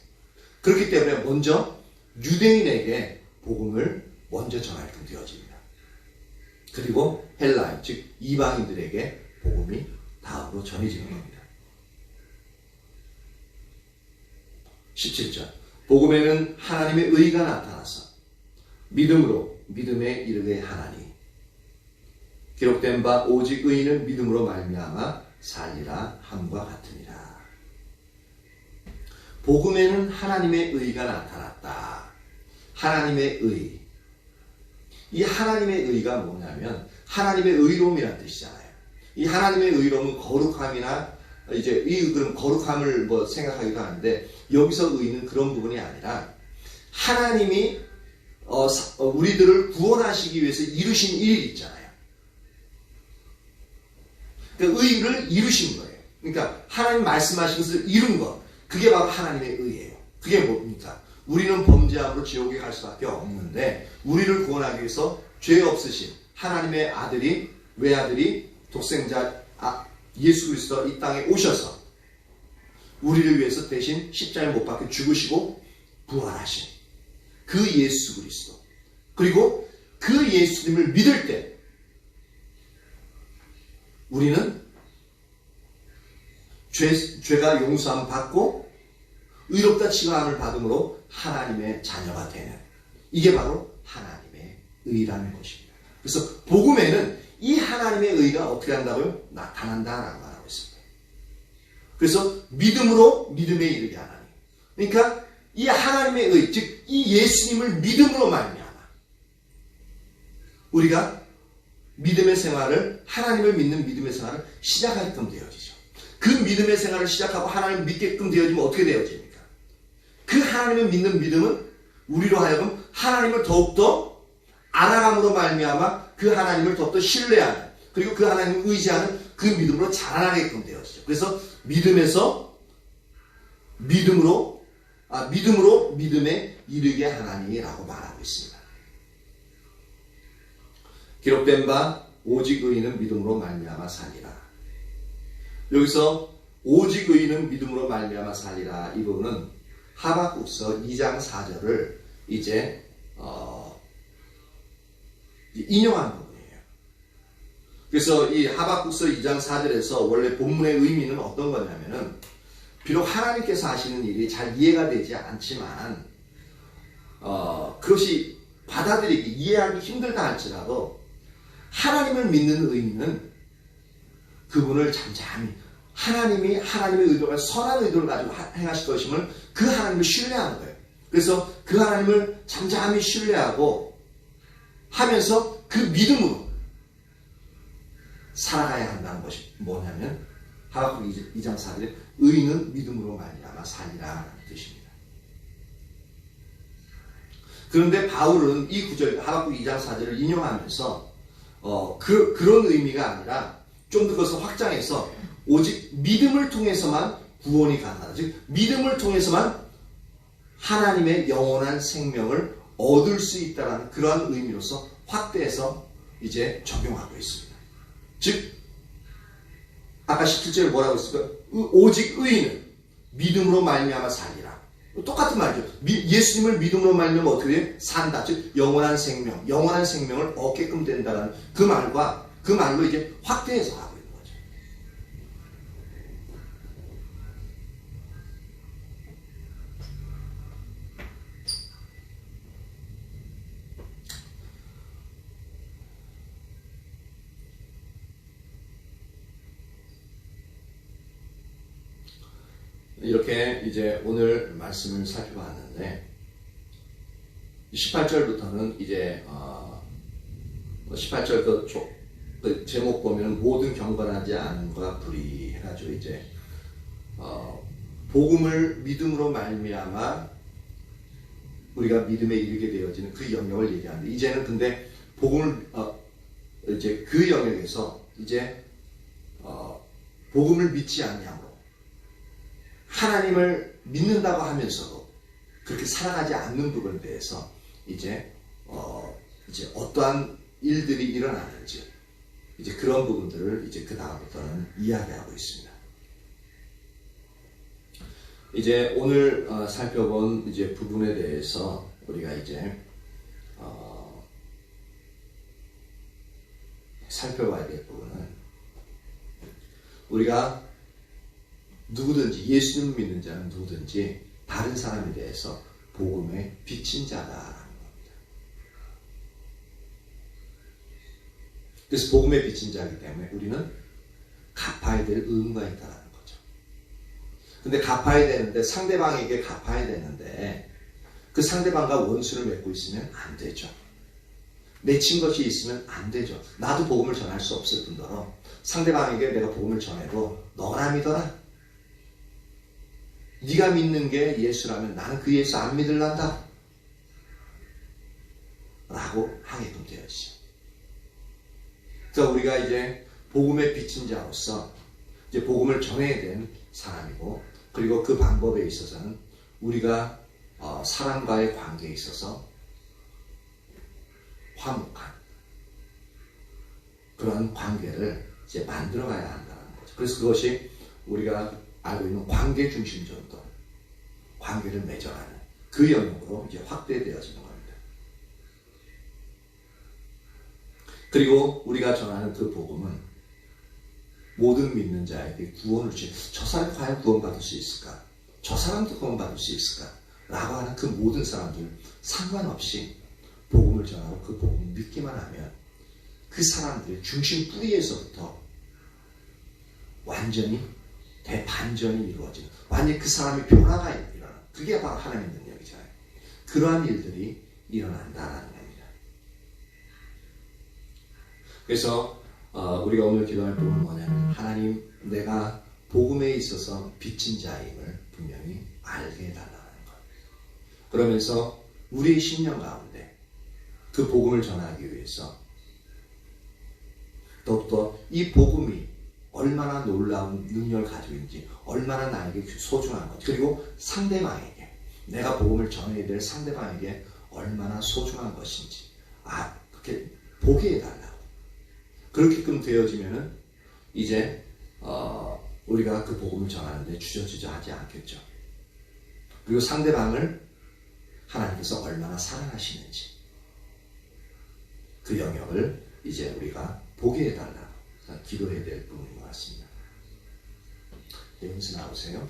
그렇기 때문에 먼저 유대인에게 복음을 먼저 전하게끔 되어집니다. 그리고 헬라인, 즉 이방인들에게 복음이 다음으로 전해지는 겁니다. 17절 복음에는 하나님의 의가 나타나서 믿음으로 믿음에 이르게 하나니 기록된 바 오직 의인은 믿음으로 말미암아 살리라 함과 같으니라. 복음에는 하나님의 의가 나타났다. 하나님의 의. 이 하나님의 의가 뭐냐면 하나님의 의로움이라는 뜻이잖아요. 이 하나님의 의로움은 거룩함이나 이제 그런 거룩함을 뭐 생각하기도 하는데 여기서 의는 그런 부분이 아니라 하나님이 우리들을 구원하시기 위해서 이루신 일 있잖아요. 그러니까 의를 이루신 거예요. 그러니까 하나님 말씀하신 것을 이룬 것. 그게 바로 하나님의 의예요. 그게 뭡니까? 우리는 범죄함으로 지옥에 갈 수밖에 없는데 우리를 구원하기 위해서 죄 없으신 하나님의 아들이 외아들이 독생자 예수 그리스도 이 땅에 오셔서 우리를 위해서 대신 십자가에 못 박혀 죽으시고 부활하신 그 예수 그리스도, 그리고 그 예수님을 믿을 때 우리는 죄가 용서함 받고 의롭다 칭함을 받음으로 하나님의 자녀가 되는, 이게 바로 하나님의 의라는 것입니다. 그래서 복음에는 이 하나님의 의가 어떻게 한다고요? 나타난다라고 말하고 있습니다. 그래서 믿음으로 믿음에 이르게 하나님. 그러니까 이 하나님의 의, 즉 이 예수님을 믿음으로 말미암아 우리가 믿음의 생활을, 하나님을 믿는 믿음의 생활을 시작하게끔 되어지죠. 그 믿음의 생활을 시작하고 하나님을 믿게끔 되어지면 어떻게 되어집니까? 그 하나님을 믿는 믿음은 우리로 하여금 하나님을 더욱더 알아감으로 말미암아 그 하나님을 더욱더 신뢰하는, 그리고 그 하나님을 의지하는 그 믿음으로 자라나게끔 되어지죠. 그래서 믿음으로 믿음에 이르게 하나니라고 말하고 있습니다. 기록된 바 오직 의인은 믿음으로 말미암아 살리라. 여기서 오직 의인은 믿음으로 말미암아 살리라, 이 부분은 하박국서 2장 4절을 이제 인용한 부분이에요. 그래서 이 하박국서 2장 4절에서 원래 본문의 의미는 어떤 거냐면은, 비록 하나님께서 하시는 일이 잘 이해가 되지 않지만 그것이 받아들이기, 이해하기 힘들다 할지라도 하나님을 믿는 의인은 그분을 잠잠히, 하나님이 하나님의 의도가 선한 의도를 가지고 행하실 것임을 그 하나님을 신뢰하는 거예요. 그래서 그 하나님을 잠잠히 신뢰하고 하면서 그 믿음으로 살아가야 한다는 것이 뭐냐면, 하박국 2장 4절에 의인은 믿음으로 말미암아 살리라라는 뜻입니다. 그런데 바울은 이 구절, 하박국 2장 4절을 인용하면서 그런 의미가 아니라 좀 더 그것을 확장해서 오직 믿음을 통해서만 구원이 가능하다. 즉 믿음을 통해서만 하나님의 영원한 생명을 얻을 수 있다는 그러한 의미로서 확대해서 이제 적용하고 있습니다. 즉 아까 17절에 뭐라고 했을까요? 오직 의인은 믿음으로 말미암아 살리라. 똑같은 말이죠. 예수님을 믿음으로 말미암아 어떻게 돼요? 산다. 즉 영원한 생명을 얻게끔 된다는 그 말로 이제 확대해서 하고 있는 거죠. 이렇게 이제 오늘 말씀을 살펴봤는데, 18절부터는 이제 18절 그 제목 보면 모든 경건하지 않음과 불의 해가지고 이제 복음을 믿음으로 말미암아 우리가 믿음에 이르게 되어지는 그 영역을 얘기하는데, 이제는 근데 복음을 이제 그 영역에서 이제 복음을 믿지 않냐므로 하나님을 믿는다고 하면서도 그렇게 살아가지 않는 부분에 대해서 이제 어떠한 일들이 일어나는지, 이제 그런 부분들을 이제 그 다음부터는 이야기하고 있습니다. 이제 오늘 살펴본 이제 부분에 대해서 우리가 이제 살펴봐야 될 부분은, 우리가 누구든지 예수님을 믿는 자는 누구든지 다른 사람에 대해서 복음의 비친 자다라는 겁니다. 그래서 복음의 비친 자이기 때문에 우리는 갚아야 될 의무가 있다는 거죠. 근데 갚아야 되는데, 상대방에게 갚아야 되는데 그 상대방과 원수를 맺고 있으면 안 되죠. 맺힌 것이 있으면 안 되죠. 나도 복음을 전할 수 없을 뿐더러 상대방에게 내가 복음을 전해도 너나 믿어라, 네가 믿는 게 예수라면 나는 그 예수 안 믿을란다 라고 하게끔 되어지죠. 그래서 우리가 이제 복음의 비친 자로서 이제 복음을 전해야 되는 사람이고, 그리고 그 방법에 있어서는 우리가 사람과의 관계에 있어서 화목한 그런 관계를 이제 만들어가야 한다는 거죠. 그래서 그것이 우리가 알고 있는 관계 중심전도, 관계를 맺어가는 그 영역으로 이제 확대되어지는 겁니다. 그리고 우리가 전하는 그 복음은 모든 믿는 자에게 구원을 주신, 저 사람이 과연 구원받을 수 있을까? 저 사람도 구원받을 수 있을까? 라고 하는 그 모든 사람들 상관없이 복음을 전하고 그 복음을 믿기만 하면 그 사람들의 중심 뿌리에서부터 완전히 대반전이 이루어지는, 완전히 그 사람의 변화가 일어나는, 그게 바로 하나님의 능력이잖아요. 그러한 일들이 일어난다라는 겁니다. 그래서 우리가 오늘 기도할 부분은 뭐냐면, 하나님, 내가 복음에 있어서 빚진 자임을 분명히 알게 해달라는 것. 그러면서 우리의 심령 가운데 그 복음을 전하기 위해서 더욱더 이 복음이 얼마나 놀라운 능력을 가지고 있는지, 얼마나 나에게 소중한 것, 그리고 상대방에게, 내가 복음을 전해야 될 상대방에게 얼마나 소중한 것인지 그렇게 보게 해달라고. 그렇게끔 되어지면은 이제 우리가 그 복음을 전하는데 주저주저 하지 않겠죠. 그리고 상대방을 하나님께서 얼마나 사랑하시는지 그 영역을 이제 우리가 보게 해달라고 기도해야 될 부분인 것 같습니다. 네, 은수 나오세요.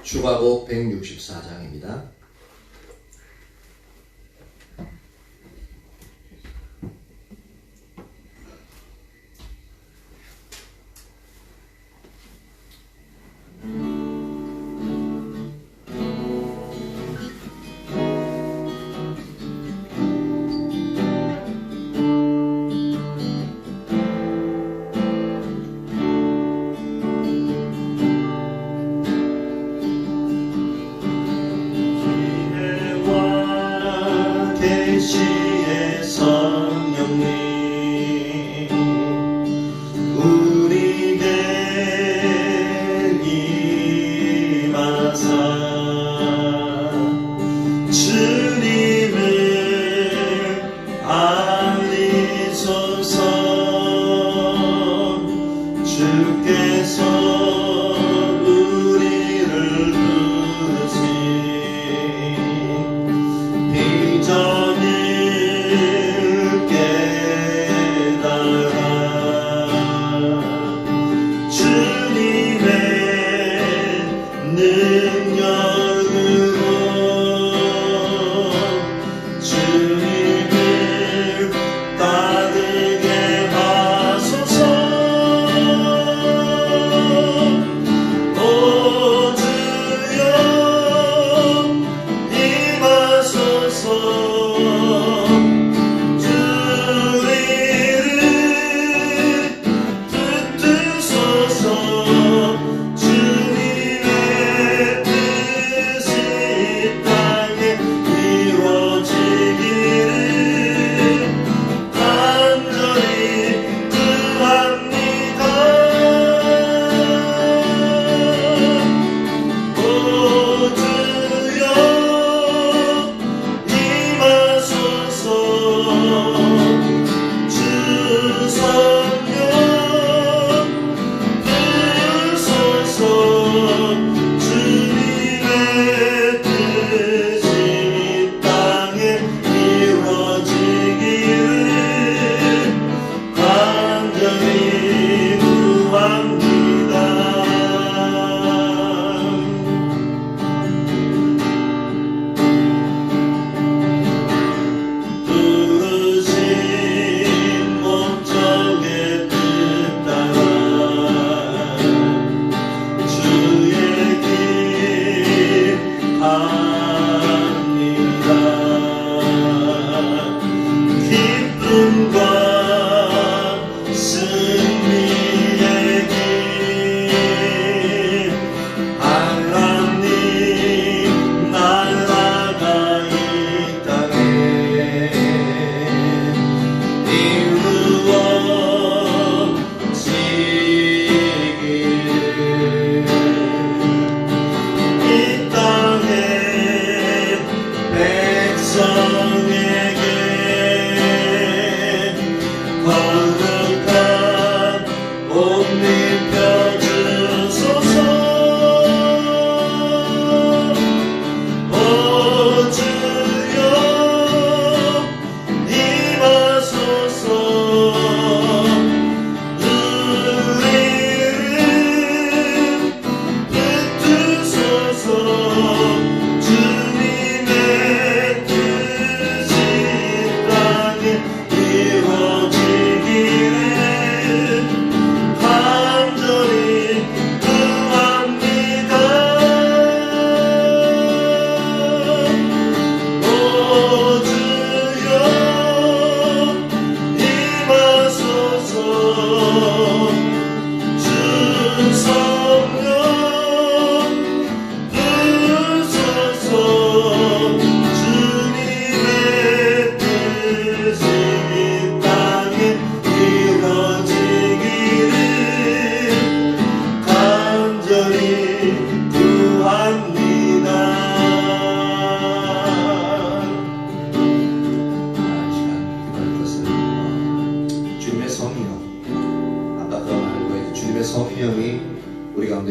주가복 164장입니다. 계시의 성령님 우리에게 임하사 주님을 알리소서. 주께서 우리를 부르신 비전을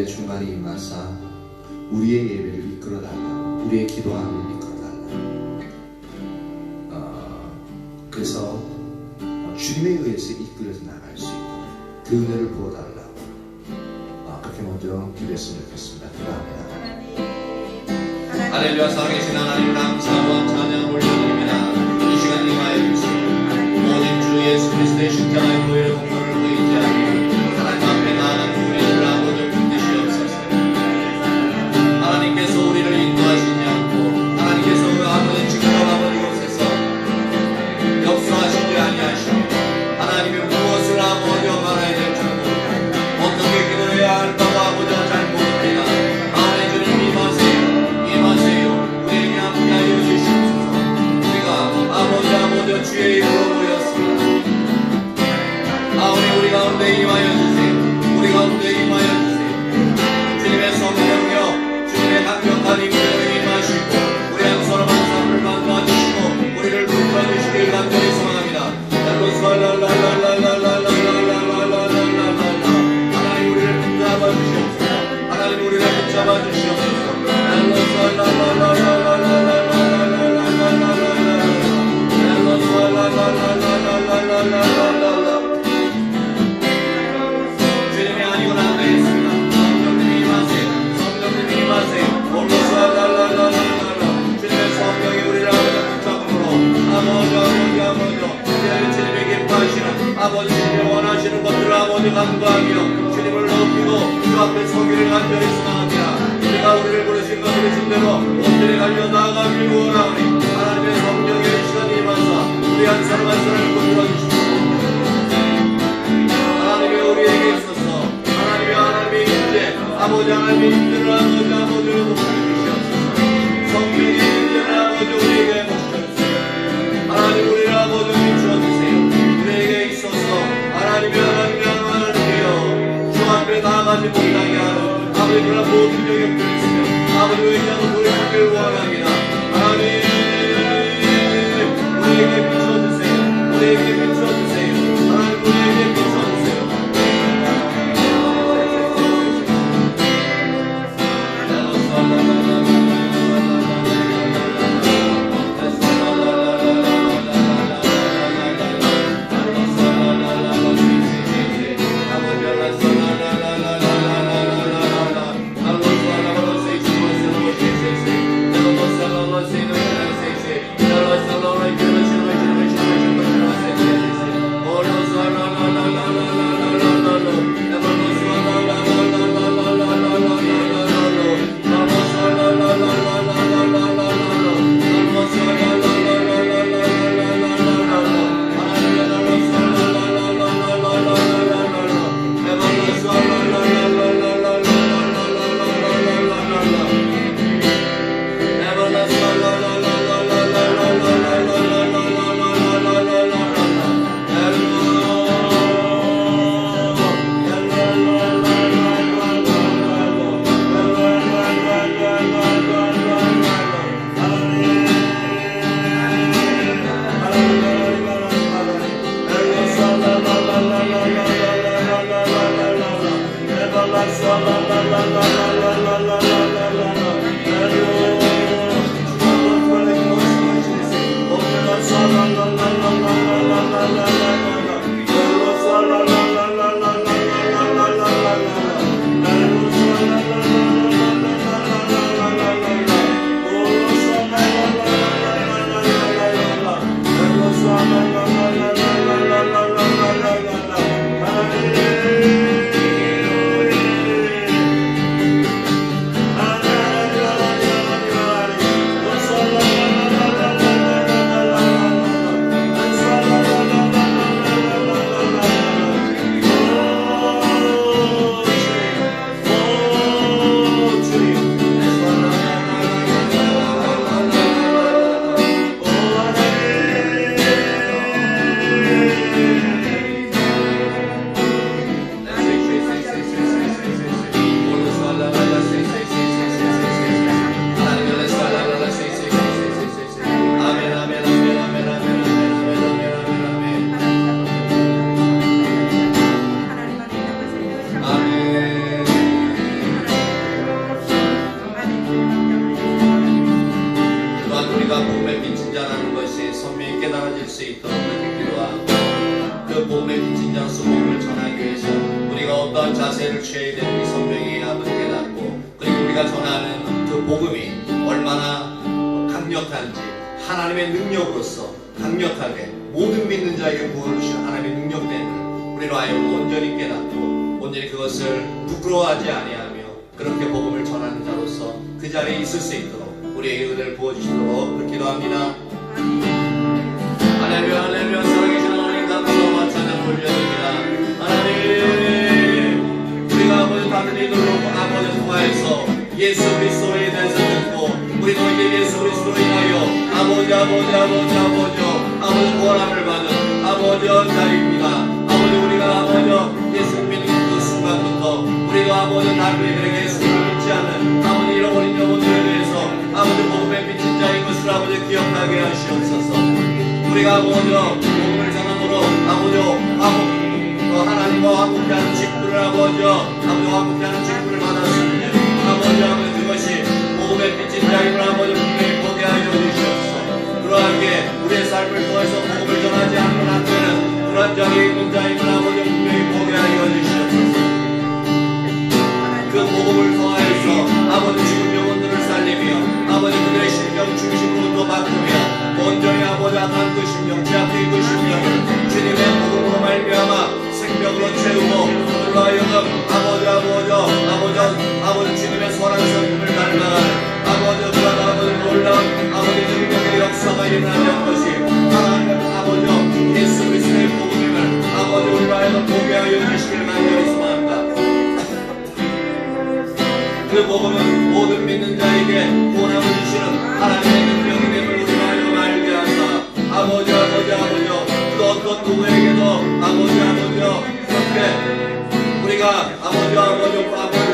가운데 충만히 임하사 우리의 예배를 이끌어달라, 우리의 기도함을 이끌어달라. 그래서 주님에 의해서 이끌어서 나갈 수 있도록 그 은혜를 부어달라고 그렇게 먼저 기도했으면 좋겠습니다. 기도합니다. 할렐루야. 살아계신 하나님 감사와 찬양 올려드립니다. 이 시간 임하여 주시고 모든 주 예수 그리스도의 십자가의 보혈의 공로를 의지하며 하나님 앞에 나아가는 우리를 아버지 붙드시옵소서. 하나님께서 우리를 인도하시지 않고 하나님께서 그 아버지 직접 아버지 곳에서 역사하시지 아니하시고 하나님이 무엇을 아버지 말아야 될지 모르고 어떻게 기도해야 할까고 아버지가 잘 모릅니다. 하나님 주님 임하세요. 우리에게 함께하여 주시옵소서. 우리가 아버지 주의 이름으로 모였습니다. 우리 가운데 임하여 주세요. 우리 가운데 임하여 주세요. 주님의 성령여, 주님의 강력한 임재를 임하시고 우리 한 사람 한 사람을 만나주시고 우리를 붙들어주시길 간절히 소망합니다. 하나님 우리를 붙잡아 주시옵소서. 하나님 우리를 붙잡아 주시옵소서. 주님이 아니고는 안 되겠습니다. 성령님이 임하세요. 주님의 성령이 우리를 붙잡음으로 아버지 주님이 기뻐하시는 아버지 주님이 원하시는 것들을 아버지 간구하며 주님을 높이고 주 앞에 서기를 간절히 소망합니다. 우리가 우리를 부르신 것을 준 대로 온전히 달려 나아가길 원하오니 하나님의 성령의 시간이 임하사 우리 한 사람 한 사람을 붙들어 주시고 하나님이 우리에게 있어서 하나님의 임재 아버지 하나님의 임재를 아버지로 높여주시옵소서. 성령의 임재를 아버지 우리에게 해주시옵소서. 하나님 우리를 아버지 비추어주세요. 우리에게 있어서 하나님의 주 앞에 나아가지 못하게 하는 아버지 그런 모든 영역들이 있으며 아버지 의지하고 돌이키길 원합니다. 하나님 우리에게 비춰주세요. 우리에게 비춰주세요. 하나님 우리에게 비춰주세요. 수 있도록 그렇게 기도하고 그 복음의 빚진 장수 복음을 전하기 위해서 우리가 어떤 자세를 취해야 되는지 성령이 아버지 깨닫고 그리고 우리가 전하는 그 복음이 얼마나 강력한지 하나님의 능력으로서 강력하게 모든 믿는 자에게 부어주신 하나님의 능력됨을 우리로 하여금 온전히 깨닫고 온전히 그것을 부끄러워하지 아니하며 그렇게 복음을 전하는 자로서 그 자리에 있을 수 있도록 우리에게 은혜를 부어주시도록 기도합니다. 할렐루야 할렐루야. 살아계신 하나님 감사와 찬양을 올려드립니다. 하나님 우리가 아버지 다른 이들로 아버지 통하여서 예수 그리스도에 대해서 듣고 우리도 이제 예수 그리스도로 인하여 아버지 구원함을 받은 아버지 자입니다. 아버지 우리가 아버지 예수 믿는 그 순간부터 우리도 아버지 다른 이들에게 예수를 믿지 않는 아버지 잃어버린 영혼들에 대해서 아버지 복음의 빛인 자인 것을 아버지 기억하게 하시옵소서. 우리가 아버지 복음을 전함으로 아버지 하나님과 함께하는 직분을 아버지와 함께하는 직분을 받았습니다. 아버지 그것이 복음의 빛인 자임을 아버지 분명히 보게 하여 주시옵소서. 그러하게 우리의 삶을 통해서 복음을 전하지 않으면 안 되는 그런 자리에 있는 자임을 아버지 분명히 보게 하여 주시옵소서. 그 복음을 통하여서 아버지 죽은 영혼들을 살리며 아버지 그들의 심령 중심으로 바꾸며 온전히 아버지 악한 그 심령 죄악된 그 심령을 주님의 복음으로 말미암아 생명으로 채우고 그들로 하여금 아버지 주님의 선한 성품을 닮아가는 아버지 놀라운 아버지 능력의 역사가 일어나는 것이 하나님 아버지 예수 그리스도의 복음임을 아버지 우리로 하여금 보게 하여 주시기를 간절히 소망합니다. 그 복음은 모든 믿는 자에게 구원함을 주시는 하나님의 능력이 됨을 우리로 하여금 알게 하사 아버지 그 어떤 누구에게도 그렇게 우리가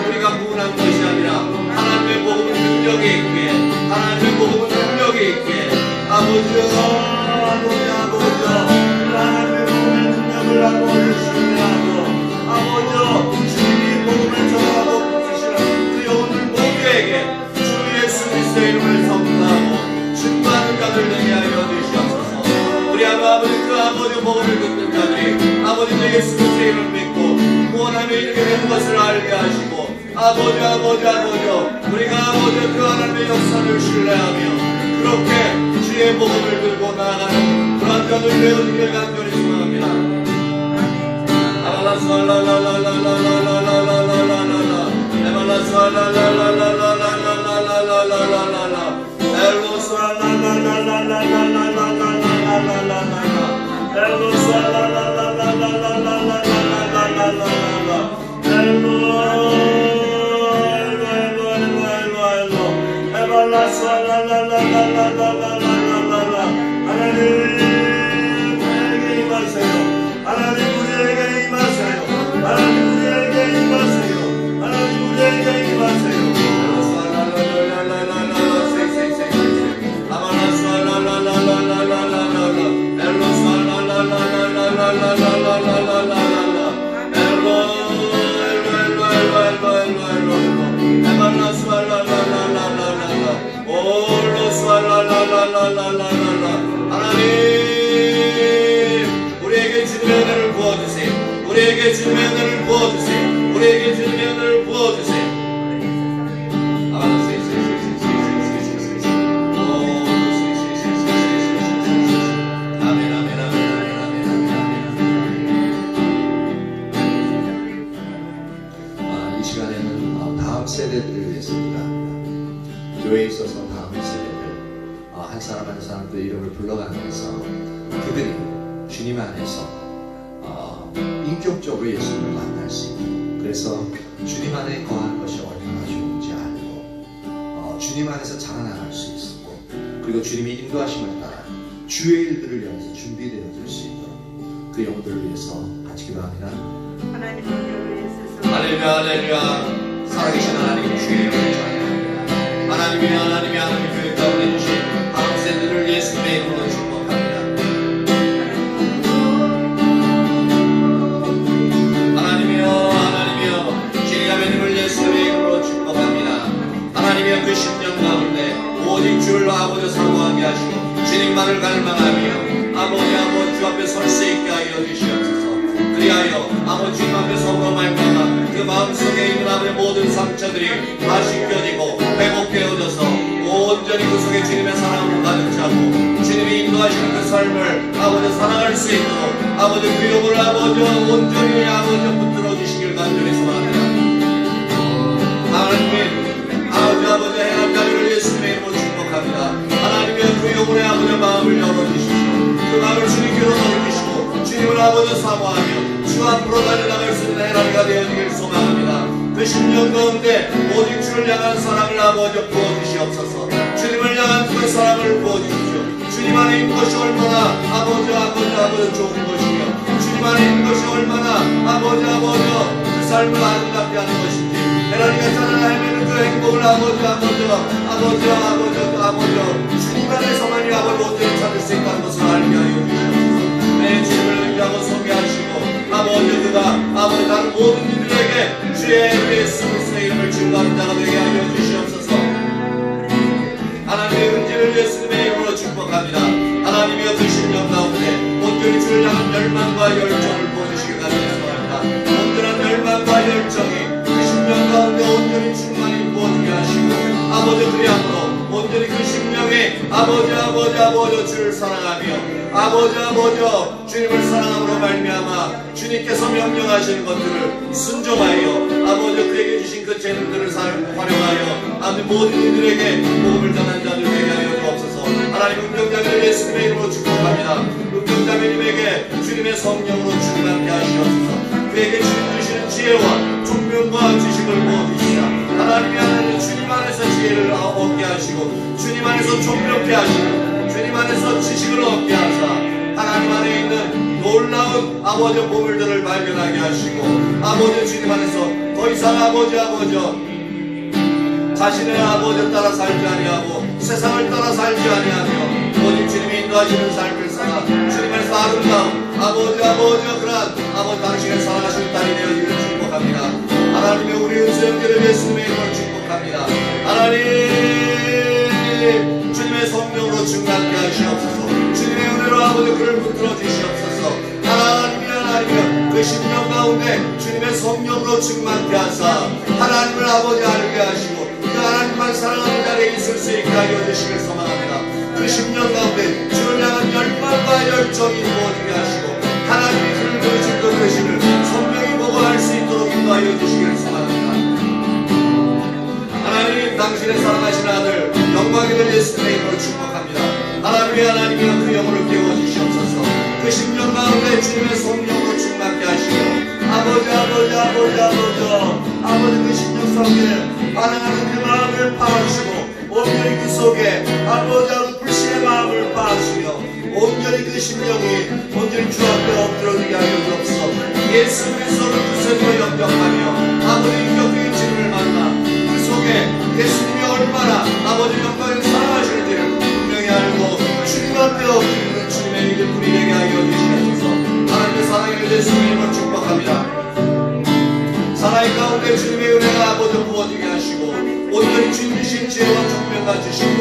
우리가 구원한 것이 아니라 하나님의 복음은 능력이 있기에 하나님의 복음은 능력이 있기에 하나님의 복음의 능력을 아버지 주시느냐고 주님이 복음을 전하고 주시는 그 영혼들 모두에게 주 예수 그리스도의 이름을 선포하고 증거하는 자들 되게 하여 주시옵소서. 우리 아버지 그 아버지 복음을 듣는 자들이 아버지 예수 그리스도의 이름을 믿고 구원함에 이르게 된 것을 알게 하시고 아버지 우리가 아버지 그 하나님의 역사를 신뢰하며 그렇게 주의 복음을 들고 나아가는 그런 자들 되어지길 간절히 소망합니다. 하나님 우리에게 주님의 은혜를 부어주세요. 우리에게 주님의 은혜를 부어주세요. 우리에게 주님의 은혜를 부어주세요. 이 시간에는 다음 세대들을 위해서 기도합니다. 교회에 있어서 다음 세대들 한 사람 한 사람들 이름을 불러가면서 그들이 주님 안에서 인격적으로 예수님을 만날 수 있고 그래서 주님 안에 거하는 것이 얼마나 좋은지 알고 주님 안에서 자라나갈 수 있고 그리고 주님이 인도하심을 따라 주의 일들을 위해서 준비되어질 수 있도록 그 영혼들을 위해서 같이 기도합니다. 할렐루야 살아계신 하나님 주의 이름을 찬양합니다. 하나님이 교회 가운데 주신 다음 세대를 예수님의 이름으로 축복합니다. 하나님이여 진리함의 힘을 예수님의 이름으로 축복합니다. 하나님이여 그 10년 가운데 오직 주를 아버지 사모하게 하시고 주님만을 갈망하며 아버지 다시 껴지고 회복되어져서 온전히 그 속에 주님의 사랑으로 가득 차고 주님이 인도하시는 그 삶을 아버지 살아갈 수 있도록 아버지 그 영혼을 아버지 온전히 아버지 붙들어 주시길 간절히 소망합니다. 하나님 아버지 해남 자리를 예수님의 이름으로 축복합니다. 하나님의 그 영혼의 아버지 마음을 열어주십시오. 그 마음을 주님께로 넘기시고 주님을 아버지 사모하며 주 앞으로 달려나갈 수 있는 해남이가 되어지길 소망합니다. 그 10년 가운데 오직 주를 향한 사랑을 아버지 부어주시옵소서. 주님을 향한 그 사랑을 부어주십시오. 주님 안에 있는 것이 얼마나 아버지 좋은 것이며 주님 안에 있는 것이 얼마나 아버지 그 삶을 아름답게 하는 것인지 하나님의 사랑을 헤매는 그 행복을 아버지 주님 안에서만이 아버지 온전히 찾을 수 있다는 것을 알게 하여 주시옵소서. 내 주님을 의지하고 소개하시고 아버지 그가 아버지 다른 모든 이들에게 주의 예수 그리스도의 이름을 증거하는 자가 되게 하여 주시옵소서. 하나님의 은혜를 예수님의 이름으로 축복합니다. 하나님의 그 10년 가운데 온전히 주를 향한 열망과 열정을 보여주시기 바랍니다. 온전한 열망과 열정이 그 10년 가운데 온전히 충만히 부어지게 하시고 아버지 그리함으로 온전히 그 심령에 아버지 주를 사랑하며 아버지 주님을 사랑함으로 말미암아 주님께서 명령하시는 것들을 순종하여 아버지 그에게 주신 그 재능들을 활용하여 아버지 모든 이들에게 복음을 전한 자들 되게 하여 주옵소서. 하나님 은경자매를 예수님의 이름으로 축복합니다. 은경자매님에게 주님의 성령으로 충만케 하시옵소서. 그에게 주님 주시는 지혜와 총명과 지식을 부어주시라. 하나님 주님 안에서 지혜를 얻게 하시고 주님 안에서 총명케 하시고 주님 안에서 지식을 얻게 하사 하나님 안에 있는 놀라운 아버지 보물들을 발견하게 하시고 아버지 주님 안에서 더 이상 자신의 아버지 따라 살지 아니하고 세상을 따라 살지 아니하며 오직 주님이 인도하시는 삶을 살아 주님 안에서 아름다운 그러한 당신의 사랑하시는 딸이 되어지기를 축복합니다. 하나님의 우리 은수형제를 예수님의 이름으로 축복합니다. 하나님 주님의 성령으로 충만케 하시옵소서. 주님의 은혜로 아버지 그를 붙들어 주시옵소서. 하나님이여 그 10년 가운데 주님의 성령으로 충만케 하사 하나님을 아버지 알게 하시고 그 하나님만 사랑하는 자리에 있을 수 있게 하여 주시길 소망합니다. 그 10년 가운데 주를 향한 열망과 열정이 부어지게 하시고 하나님이 그를 보여준 그 되심을 선명히 보고 알 수 있도록 인도하여 주시길 소망합니다. 하나님 당신의 사랑하신 아들 영광의 들 예수님의 이름으로 축복합니다. 하나님이여 그 영혼을 깨워주시옵소서. 그 10년 가운데 주님의 성령으로 충만케 하시고 아버지 그 10년 가운데 반응하는 그 마음을 파하시고 온전히 그 속에 아버지 불신의 마음을 파하시며 온전히 그 심령이 온전히 주 앞에 엎드러지게 하여 주옵소서. 예수 그리스도를 그 세대로 영접하며 아버지 인격적인 주님을 만나 그 속에 예수님이 얼마나 아버지 영광을 사랑하시는지를 분명히 알고 주님 앞에 엎드리는 주님의 이들 불이 되게 하여 주시옵소서. 하나님의 사랑을 예수님의 이름으로 축복합니다. 사나이 가운데 주님의 은혜가 아버지 부어지게 하시고 온전히 주님 주신 지혜와 총명과 주시고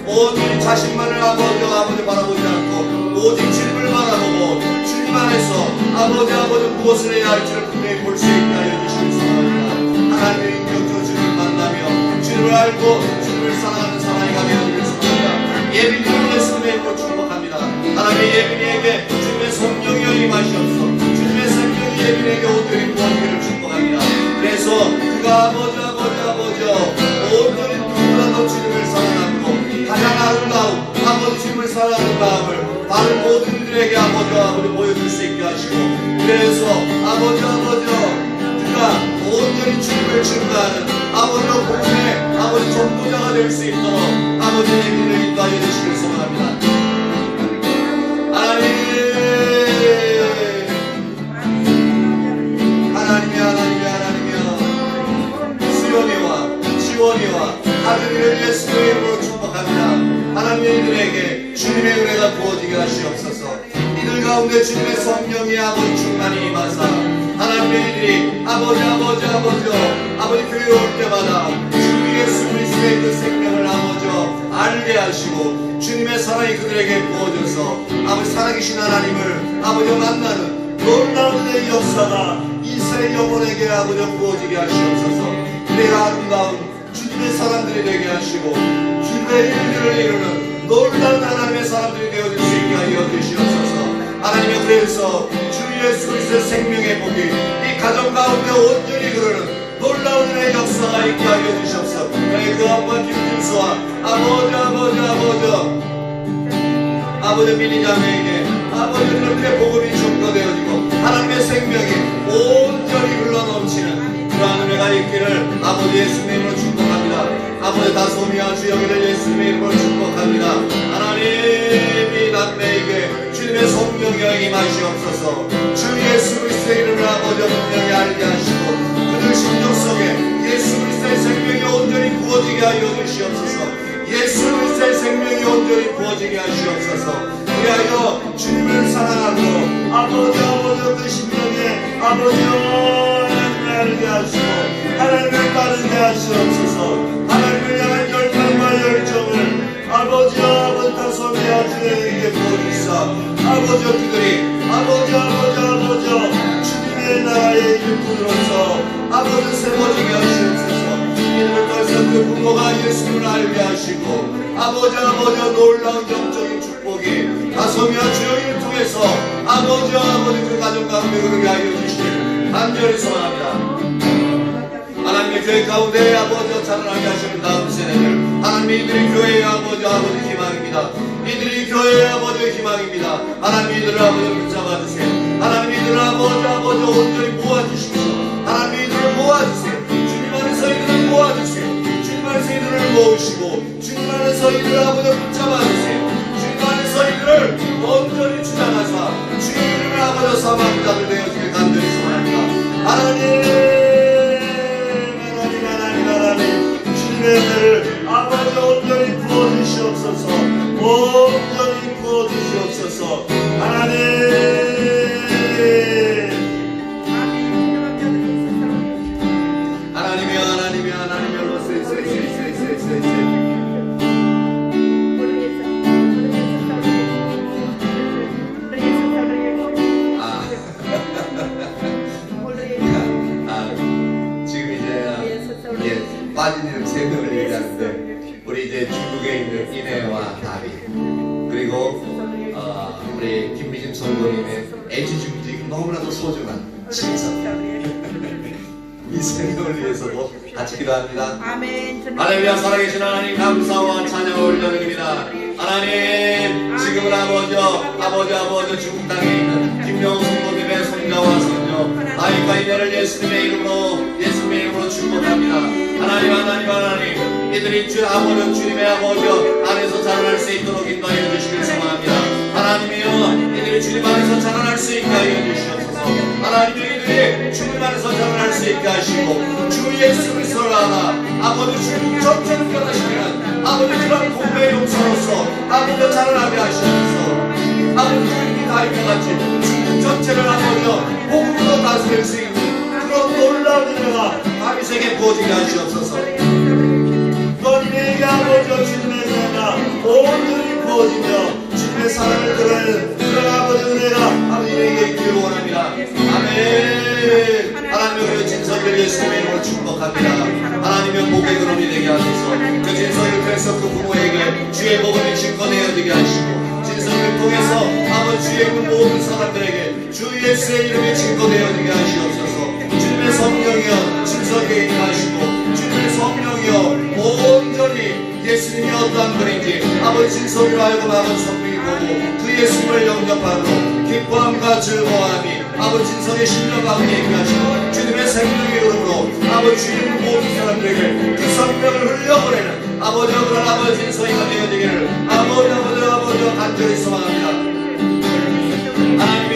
온전히 자신만을 아버지 바라보지 않고 오직 주님을 바라보고 주님 안에서 아버지 무엇을 해야 할지를 분명히 볼 수 있게 하여 주시길 소망합니다. 하나님의 인격적으로 주님을 만나며 주님을 알고 주님을 사랑하는 사나이가 되어지길 소망합니다. 예빈이를 예수님의 이름으로 축복합니다. 하나님의 예빈이에게 주님의 성령이여 임하시옵소서. 주님의 성령이 예빈에게 온전히 부어지기를 축복합니다. 그래서 그가 온전히 누구라도 주님을 사랑하고 가장 아름다운 아버지 주님을 사랑하는 마음을 다른 모든 이들에게 아버지 보여줄 수 있게 하시고 그래서 그가 온전히 주님을 증거하는 복음의 전도자가 될 수 있도록 아버지의 길을 인도하여 주시길 소망합니다. 하나님이여 수연이와 지원이와 아들을 예수의 이름으로 축복합니다. 하나님의 이들에게 주님의 은혜가 부어지게 하시옵소서. 이들 가운데 주님의 성령이 아버지 충만히 임하사 하나님의 이들이 아버지 교회에 올 때마다 주 예수 그리스도의 그 생명을 알게 하시고 주님의 사랑이 그들에게 부어져서 살아계신 하나님을 만나는 놀라운 내 역사가 이세 영혼에게 부어지게 하시옵소서. 그의 아름다운 주님의 사람들이 되게 하시고 주님의 일들을 이루는 놀라운 하나님의 사람들이 되어줄 수 있게 하여 주시옵소서. 하나님의 그래서 주 예수 그리스도의 생명의 복이 이 가정 가운데 온전히 그러는 놀라운 은혜의 역사가 있게 하여 주시옵소서. 그 아빠 김준수와 아버지 미니자매에게 아버지 그렇게 복음이 전도되어지고 하나님의 생명이 온전히 흘러넘치는 그러한 은혜가 있기를 아버지 예수님의 이름으로 축복합니다. 아버지 다소미와 주영이를 예수님의 이름으로 축복합니다. 하나님 이 남매에게 주님의 성령이 임하시옵소서. 주 예수 그리스도의 이름을 아버지 분명히 알게 하시고 그들 심령 속에 예수 그리스도의 생명이 온전히 부어지게 하여 주시옵소서. 예수 그리스도의 생명이 온전히 부어지게 하시옵소서. 그리하여 주님을 사랑하고 아버지 그 심령에 아버지 하나님을 알게 하시고 하나님을 따르게 하시옵소서. 하나님을 향한 열망과 열정을 아버지 다소미와 주에게 부어주사 아버지 그들이 아버지 주님의 나라의 일꾼으로서 아버지 세워지게 하시옵소서. 이들을 통해서 그 부모가 예수님을 알게 하시고 아버지 놀라운 영적인 축복이 다소미와 주영이를 통해서 아버지 그 가정 가운데 그러게 하여 주시기를 간절히 소원합니다. 하나님의 교회 가운데 아버지 자라나게 하시는 다음 세대들 하나님 이들이 교회의 아버지 희망입니다. 이들이 교회의 아버지 희망입니다. 하나님 이들을 아버지 붙잡아 주세요. 하나님 이들을 아버지 온전히 모아주십시오. 하나님 이들을 모아주세요. 주님 안에서 이들을 모아주세요. 주님 안에서 이들을 모으시고 주님 안에서 이들을 아버지 붙잡아 주세요. 주님 안에서 이들을 온전히 주장하사 주의 이름을 아버지 사모하는 자들 되어주길 간절히 소원합니다. 하나님 주님의 은혜를 아버지 온전히 부어주시옵소서. 온전히 부어주시옵소서. 하나님 빠진 이름 세 명을 얘기하는데 우리 이제 중국에 있는 이내와 다비 그리고 우리 김미진 성도님의 애지중지 너무나도 소중한 친선 이 세 명을 위해서도 같이 기도합니다. 하나님 살아계신 하나님 감사와 찬양을 올려드립니다. 하나님 지금은 아버지 중국 땅에 있는 김명호 성도님의 손자와 손녀 아이과 이내를 예수님의 이름으로 축복합니다. 하나님 이들이 주님의 아버지 안에서 자라날 수 있도록 인도하여 주시길 소망합니다. 하나님이여 이들이 주님 안에서 자라날 수 있게 하여 주시옵소서. 하나님 이들이 주님 안에서 자라날 수 있게 하시고 주 예수 그리스도를 알아 아버지 주님 전체를 변하시면 아버지 그런 공배의 용사로서 아버지 자라나게 하시옵소서. 아버지 주님이 다윗과 같이 중국 전체를 아버지 복음으로 다스릴 수 있는 그런 놀라운 은혜가 다윗에게 부어지게 하시옵소서. 너희에게 아버지 주님의 은혜가 온전히 부어지며 주님의 사랑을 드러내는 그런 아버지 은혜가 아버지에게 있기를 원합니다. 아멘. 하나님의 진석을 예수님의 이름으로 축복합니다. 하나님의 복의 그름이 되게 하소서. 그 진석을 통해서 그 부모에게 주의 복음이 증거되어지게 하시고 진석을 통해서 아버지 주의 그 모든 사람들에게 주 예수의 이름이 증거되어지게 하시옵소서. 주님의 성령이여 진석에 임하시고 주님의 성령이여 온전히 예수님이 어떠한 분인지 아버지 진석으로 하여금 아버지 성령이 보고 그 예수님을 영접하고 기뻐함과 즐거움이 아버지 진석의 심령 가운데 임하시고 주님의 생명의 이름으로 아버지 주님 모든 사람들에게 그 성령을 흘려보내는 아버지 진석이가 되어지기를 아버지 간절히 소망합니다.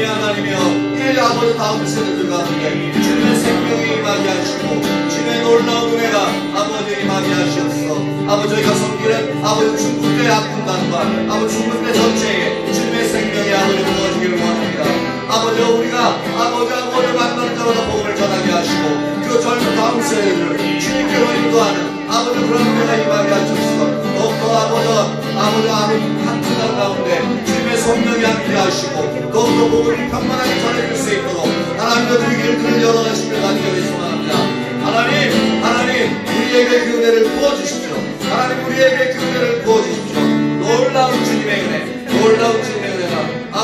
하나님이여 이 아버지 다음 세대들 가운데 주님의 생명이 임하게 하시고 주님의 놀라운 은혜가 아버지 임하게 하시옵소서. 아버지가 섬기는 아버지 중국대 악군단과 아버지 중국대 전체에 주님의 생명이 아버지 부어지기를 원합니다. 아버지 우리가 아버지 만나는 자마다 복음을 전하게 하시고 그 젊은 다음 세대들을 주님께로 인도하는 아버지 그런 은혜가 임하게 하시옵소서. 더욱더 아버지 한국당 가운데 주님의 성령이 함께 하시고 더욱더 복음을 평만하게 전해줄 수 있도록 하나님의 두 길을 열어가시길 간절히 소망합니다. 하나님 우리에게 그 은혜를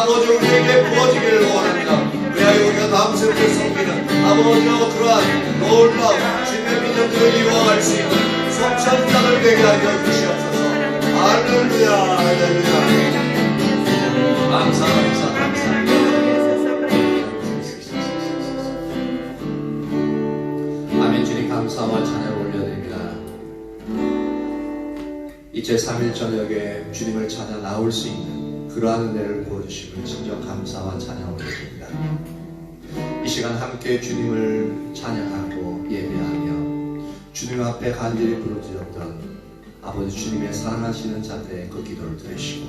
아버지 우리에게 부어지기를 원합니다. 그래야 우리가 다음 세대를 섬기는 아버지와 그러한 놀라운 주님의 민족들을 이루어갈 수 있는 성천자들 되게 하여 주시옵소서. 할렐루야 할렐루야. 감사. 아멘. 주님 감사와 찬양을 올려드립니다. 이제 3일 저녁에 주님을 찾아 나올 수 있는 그러한 은혜를 부어주심을 진정 감사와 찬양을 올려드립니다. 이 시간 함께 주님을 찬양하고 예배하며 주님 앞에 간절히 부르짖었던 아버지 주님의 사랑하시는 자들의 그 기도를 들으시고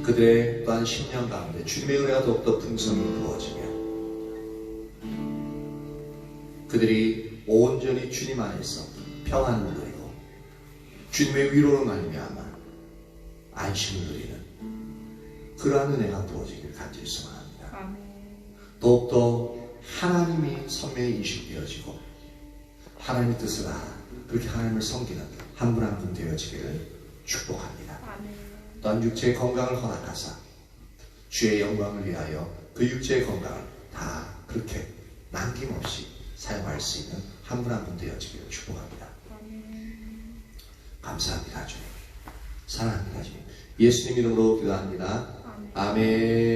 그들의 또한 10년 가운데 주님의 은혜가 더욱더 풍성히 부어지며 그들이 온전히 주님 안에서 평안을 누리고 주님의 위로로 말미암아 안심을 누리는 그러한 은혜가 부어지길 간절히 소망합니다. 더욱더 하나님이 선명히 인식되어지고 하나님의 뜻을 알아 그렇게 하나님을 섬기는 한 분 한 분 되어지기를 축복합니다. 또한 육체의 건강을 허락하사 주의 영광을 위하여 그 육체의 건강을 다 그렇게 남김없이 사용할 수 있는 한 분 한 분 되어지기를 축복합니다. 감사합니다 주님. 사랑합니다 주님. 예수님 이름으로 기도합니다. 아멘.